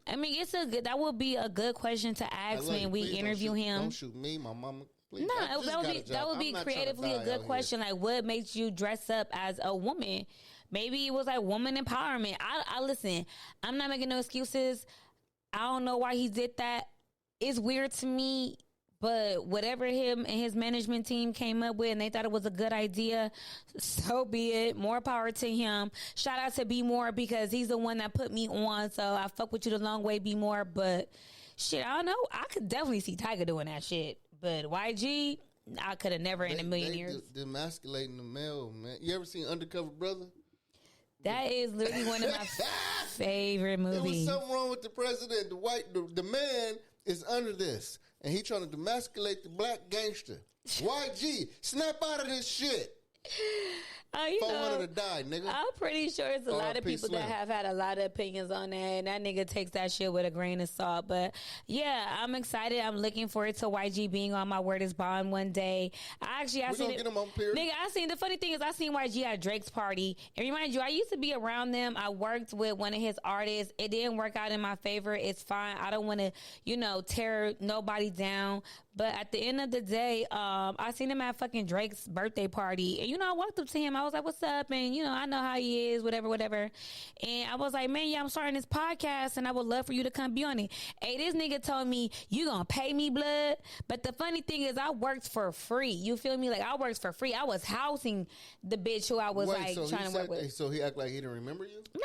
I mean, that would be a good question to ask when we interview him. Don't shoot me, my mama. Please. No, that would be creatively a good question. Like, what makes you dress up as a woman? Maybe it was like woman empowerment. I listen. I'm not making no excuses. I don't know why he did that. It's weird to me, but whatever him and his management team came up with, and they thought it was a good idea, so be it. More power to him. Shout out to Be More, because he's the one that put me on. So I fuck with you the long way, Be More. But shit, I don't know. I could definitely see Tiger doing that shit. But YG, I could have never in a million years. Demasculating the male, man. You ever seen Undercover Brother? That is literally one of my favorite movies. There was something wrong with the president. The man is under this, and he trying to demasculate the black gangster. YG, snap out of this shit. 400 to die, nigga. I'm pretty sure it's a lot of people that have had a lot of opinions on that, and that nigga takes that shit with a grain of salt. But yeah, I'm excited. I'm looking forward to YG being on My Word Is Bond one day. I seen get him on period. Nigga, the funny thing is, I seen YG at Drake's party. And remind you, I used to be around them. I worked with one of his artists. It didn't work out in my favor. It's fine. I don't want to, tear nobody down. But at the end of the day, I seen him at fucking Drake's birthday party. And, I walked up to him. I was like, what's up? And, I know how he is, whatever. And I was like, man, I'm starting this podcast, and I would love for you to come be on it. Hey, this nigga told me, you gonna pay me, blood? But the funny thing is, I worked for free. You feel me? Like, I worked for free. I was housing the bitch who I was, trying to work with. So he act like he didn't remember you? Nah,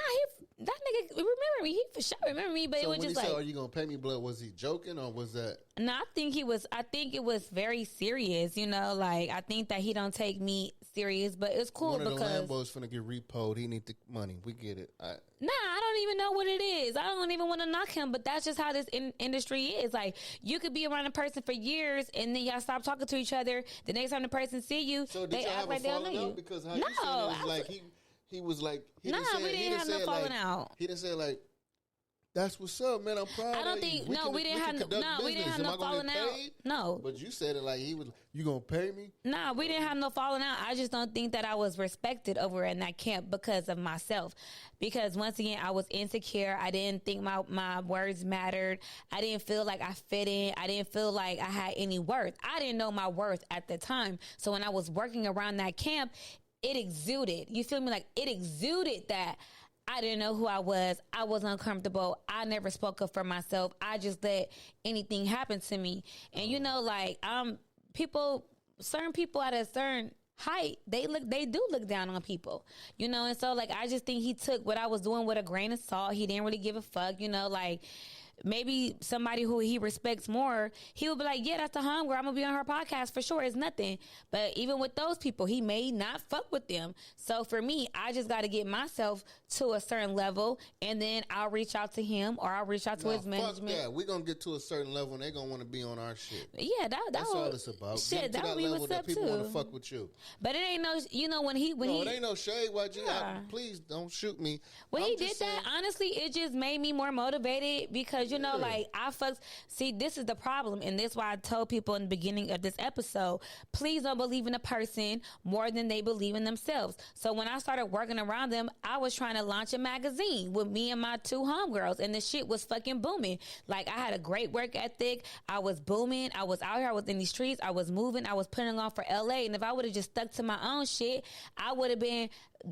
that nigga remember me. He for sure remember me, but so it was just like, said, are you gonna pay me, blood? Was he joking, or was that? No, I think it was very serious. I think that he don't take me serious, but it's cool because one of the Lambos finna get repoed. He need the money. We get it. I don't even know what it is. I don't even want to knock him, but that's just how this industry is. Like, you could be around a person for years, and then y'all stop talking to each other. The next time the person see you, so they act like they don't know you. Because how you said it was like he was like, we didn't have no falling out. He didn't say like, that's what's up, man. I'm proud. I don't think. We didn't have no falling out. No, but you said it like you gonna pay me? Nah, we didn't have no falling out. I just don't think that I was respected over in that camp because of myself. Because once again, I was insecure. I didn't think my words mattered. I didn't feel like I fit in. I didn't feel like I had any worth. I didn't know my worth at the time. So when I was working around that camp, it exuded. You feel me? Like, it exuded that I didn't know who I was. I was uncomfortable. I never spoke up for myself. I just let anything happen to me. And certain people at a certain height, they do look down on people, and so I just think he took what I was doing with a grain of salt. He didn't really give a fuck, maybe somebody who he respects more, he would be like, yeah, that's the homegirl. I'm going to be on her podcast for sure. It's nothing. But even with those people, he may not fuck with them. So for me, I just got to get myself to a certain level, and then I'll reach out to him, or I'll reach out to his management. Yeah, we're going to get to a certain level, and they're going to want to be on our shit. Yeah, that's all it's about. Shit, that would be what's up, people want to fuck with you. But it ain't no, it ain't no shade, YG. Yeah. Please don't shoot me. When he did that, honestly, it just made me more motivated because, see, this is the problem. And this is why I told people in the beginning of this episode, please don't believe in a person more than they believe in themselves. So when I started working around them, I was trying to launch a magazine with me and my two homegirls, and the shit was fucking booming. Like, I had a great work ethic. I was booming. I was out here. I was in these streets. I was moving. I was putting on for LA. And if I would have just stuck to my own shit, I would have been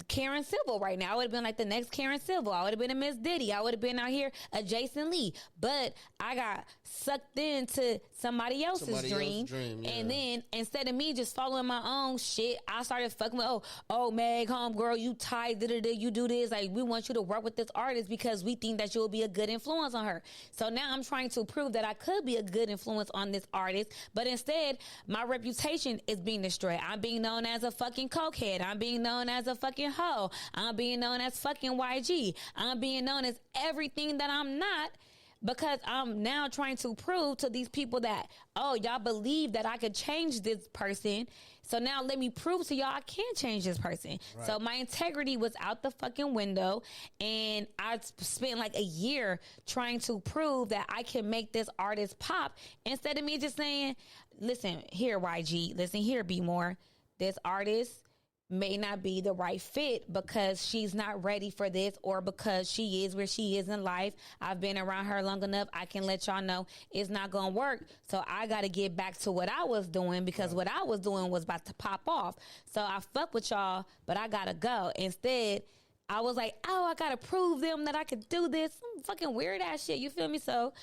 Karen Civil right now. I would have been like the next Karen Civil. I would have been a Miss Diddy. I would have been out here a Jason Lee. But I got sucked into somebody else's dream. Yeah. And then instead of me just following my own shit, I started fucking with, oh, Meg, homegirl, you tied, you do this. Like, we want you to work with this artist because we think that you'll be a good influence on her. So now I'm trying to prove that I could be a good influence on this artist. But instead, my reputation is being destroyed. I'm being known as a fucking cokehead. I'm being known as a fucking hoe. I'm being known as fucking YG. I'm being known as everything that I'm not because I'm now trying to prove to these people that, oh, y'all believe that I could change this person. So now let me prove to y'all I can change this person. Right. So my integrity was out the fucking window. And I spent like a year trying to prove that I can make this artist pop, instead of me just saying, listen, here, YG, listen, here, Be More. This artist may not be the right fit because she's not ready for this, or because she is where she is in life. I've been around her long enough. I can let y'all know it's not going to work. So I got to get back to what I was doing, because what I was doing was about to pop off. So I fuck with y'all, but I got to go. Instead, I was like, oh, I got to prove them that I could do this. Some fucking weird ass shit. You feel me? So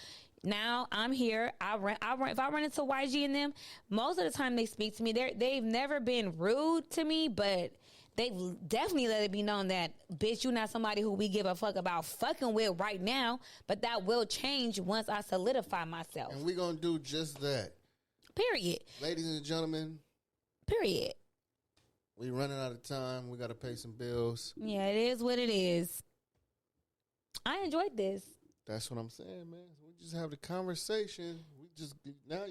now I'm here. If I run into YG and them, most of the time they speak to me. They've never been rude to me, but they've definitely let it be known that, bitch, you're not somebody who we give a fuck about fucking with right now. But that will change once I solidify myself. And we're going to do just that. Period. Ladies and gentlemen. Period. We running out of time. We got to pay some bills. Yeah, it is what it is. I enjoyed this. That's what I'm saying, man. We just have the conversation. We just now.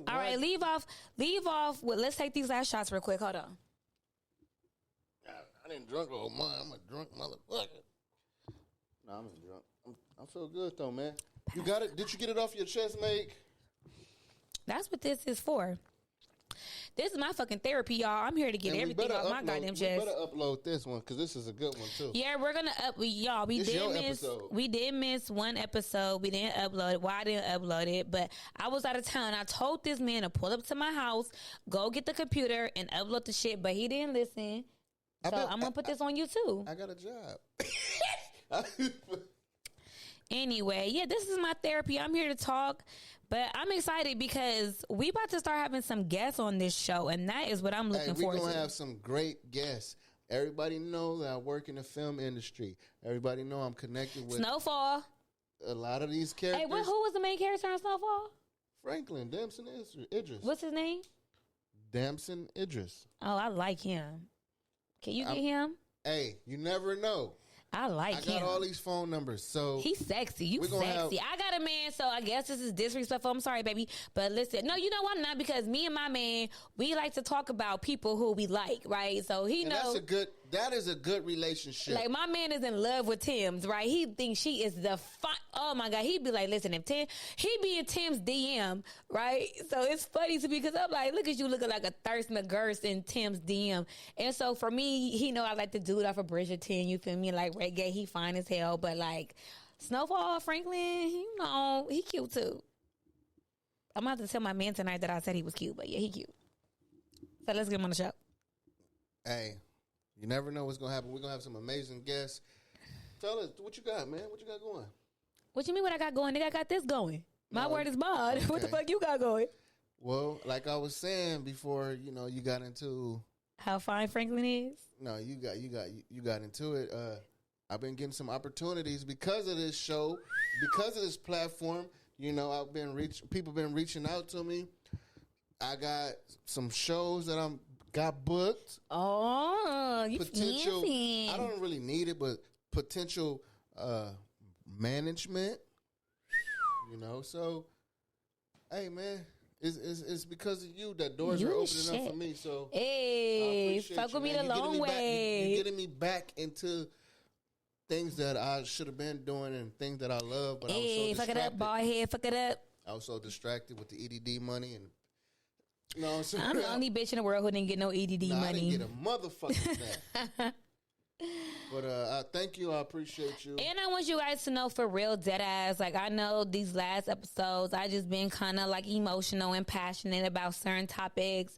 All right, leave off. Well, let's take these last shots real quick. Hold on. I didn't drunk all mine. I'm a drunk motherfucker. No, I'm just drunk. I feel good though, man. You got it. Did you get it off your chest, Meg? That's what this is for. This is my fucking therapy, y'all. I'm here to get everything off my goddamn chest. We better upload this one, because this is a good one too. Yeah, we're gonna y'all. We did miss one episode. We didn't upload it. Well, I didn't upload it, but I was out of town. I told this man to pull up to my house, go get the computer, and upload the shit, but he didn't listen. So I'm gonna put this on you too. I got a job. Anyway, yeah, this is my therapy. I'm here to talk. But I'm excited because we about to start having some guests on this show, and that is what I'm looking forward to. We're going to have some great guests. Everybody know that I work in the film industry. Everybody know I'm connected with Snowfall. A lot of these characters. Hey, who was the main character on Snowfall? Franklin Damson Idris. What's his name? Damson Idris. Oh, I like him. Can you get him? Hey, you never know. I like him. I got all these phone numbers, so he's sexy. You sexy. I got a man, so I guess this is disrespectful. I'm sorry, baby, but listen. No, you know I'm not, because me and my man, we like to talk about people who we like, right? So he knows that is a good relationship. Like, my man is in love with Tim's, right? He thinks she is the oh my God. He'd be like, listen, if Tim, he be in Tim's DM, right? So it's funny to me, because I'm like, look at you looking like a Thirst McGurst in Tim's DM. And so for me, he know I like to do it off of Bridgerton, you feel me? Like reggae, he fine as hell. But like Snowfall, Franklin, you know, he cute too. I'm about to tell my man tonight that I said he was cute, but yeah, he cute. So let's get him on the show. Hey. You never know what's going to happen. We're going to have some amazing guests. Tell us, what you got, man? What you got going? What you mean what I got going? Nigga, I got this going. My word is bond. Okay. What the fuck you got going? Well, like I was saying before, you got into... How fine Franklin is? No, you got into it. I've been getting some opportunities because of this show, because of this platform. I've been people been reaching out to me. I got some shows that got booked. Oh, you potential. Fancy. I don't really need it, but potential management. So hey, man, it's because of you that doors are opening up for me. So hey, fuck with me the long way. You're getting me back into things that I should have been doing and things that I love, but I was so distracted. Fuck it up, bald head. Fuck it up. I was so distracted with the EDD money and. No, I'm the only bitch in the world who didn't get no EDD money. I didn't get a motherfucking thing. But thank you. I appreciate you. And I want you guys to know, for real, dead ass. Like, I know these last episodes, I just been kind of like emotional and passionate about certain topics.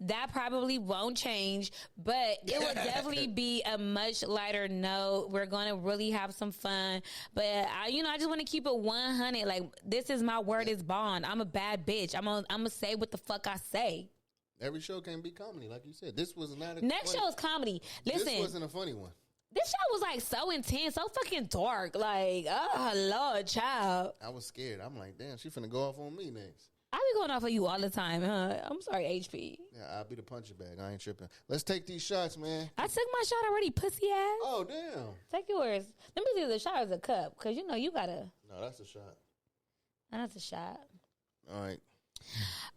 That probably won't change, but it will definitely be a much lighter note. We're going to really have some fun. But, I just want to keep it 100. Like, this is my word is bond. I'm a bad bitch. I'm gonna say what the fuck I say. Every show can be comedy, like you said. This was not a Next show is comedy. Listen. This wasn't a funny one. This show was, like, so intense, so fucking dark. Like, oh, Lord, child. I was scared. I'm like, damn, she finna go off on me next. I be going off of you all the time, huh? I'm sorry, HP. Yeah, I'll be the punching bag. I ain't tripping. Let's take these shots, man. I took my shot already, pussy ass. Oh, damn. Take yours. Let me see the shot as a cup, because you gotta. No, that's a shot. That's a shot. All right.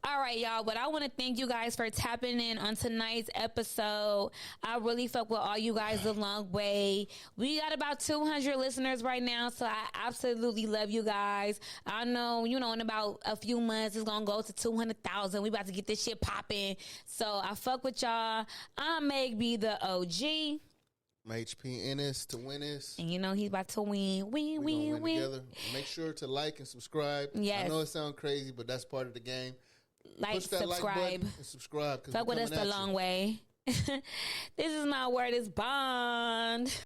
All right, y'all. But I want to thank you guys for tapping in on tonight's episode. I really fuck with all you guys a long way. We got about 200 listeners right now, so I absolutely love you guys. I know, in about a few months, it's going to go to 200,000. We about to get this shit popping. So I fuck with y'all. I'm Meg B, the OG. My HP in this to win this. And he's about to win. Win together. Make sure to like and subscribe. Yes. I know it sounds crazy, but that's part of the game. Like, push that subscribe. like button and subscribe. Fuck with us the long way. This is my word is bond.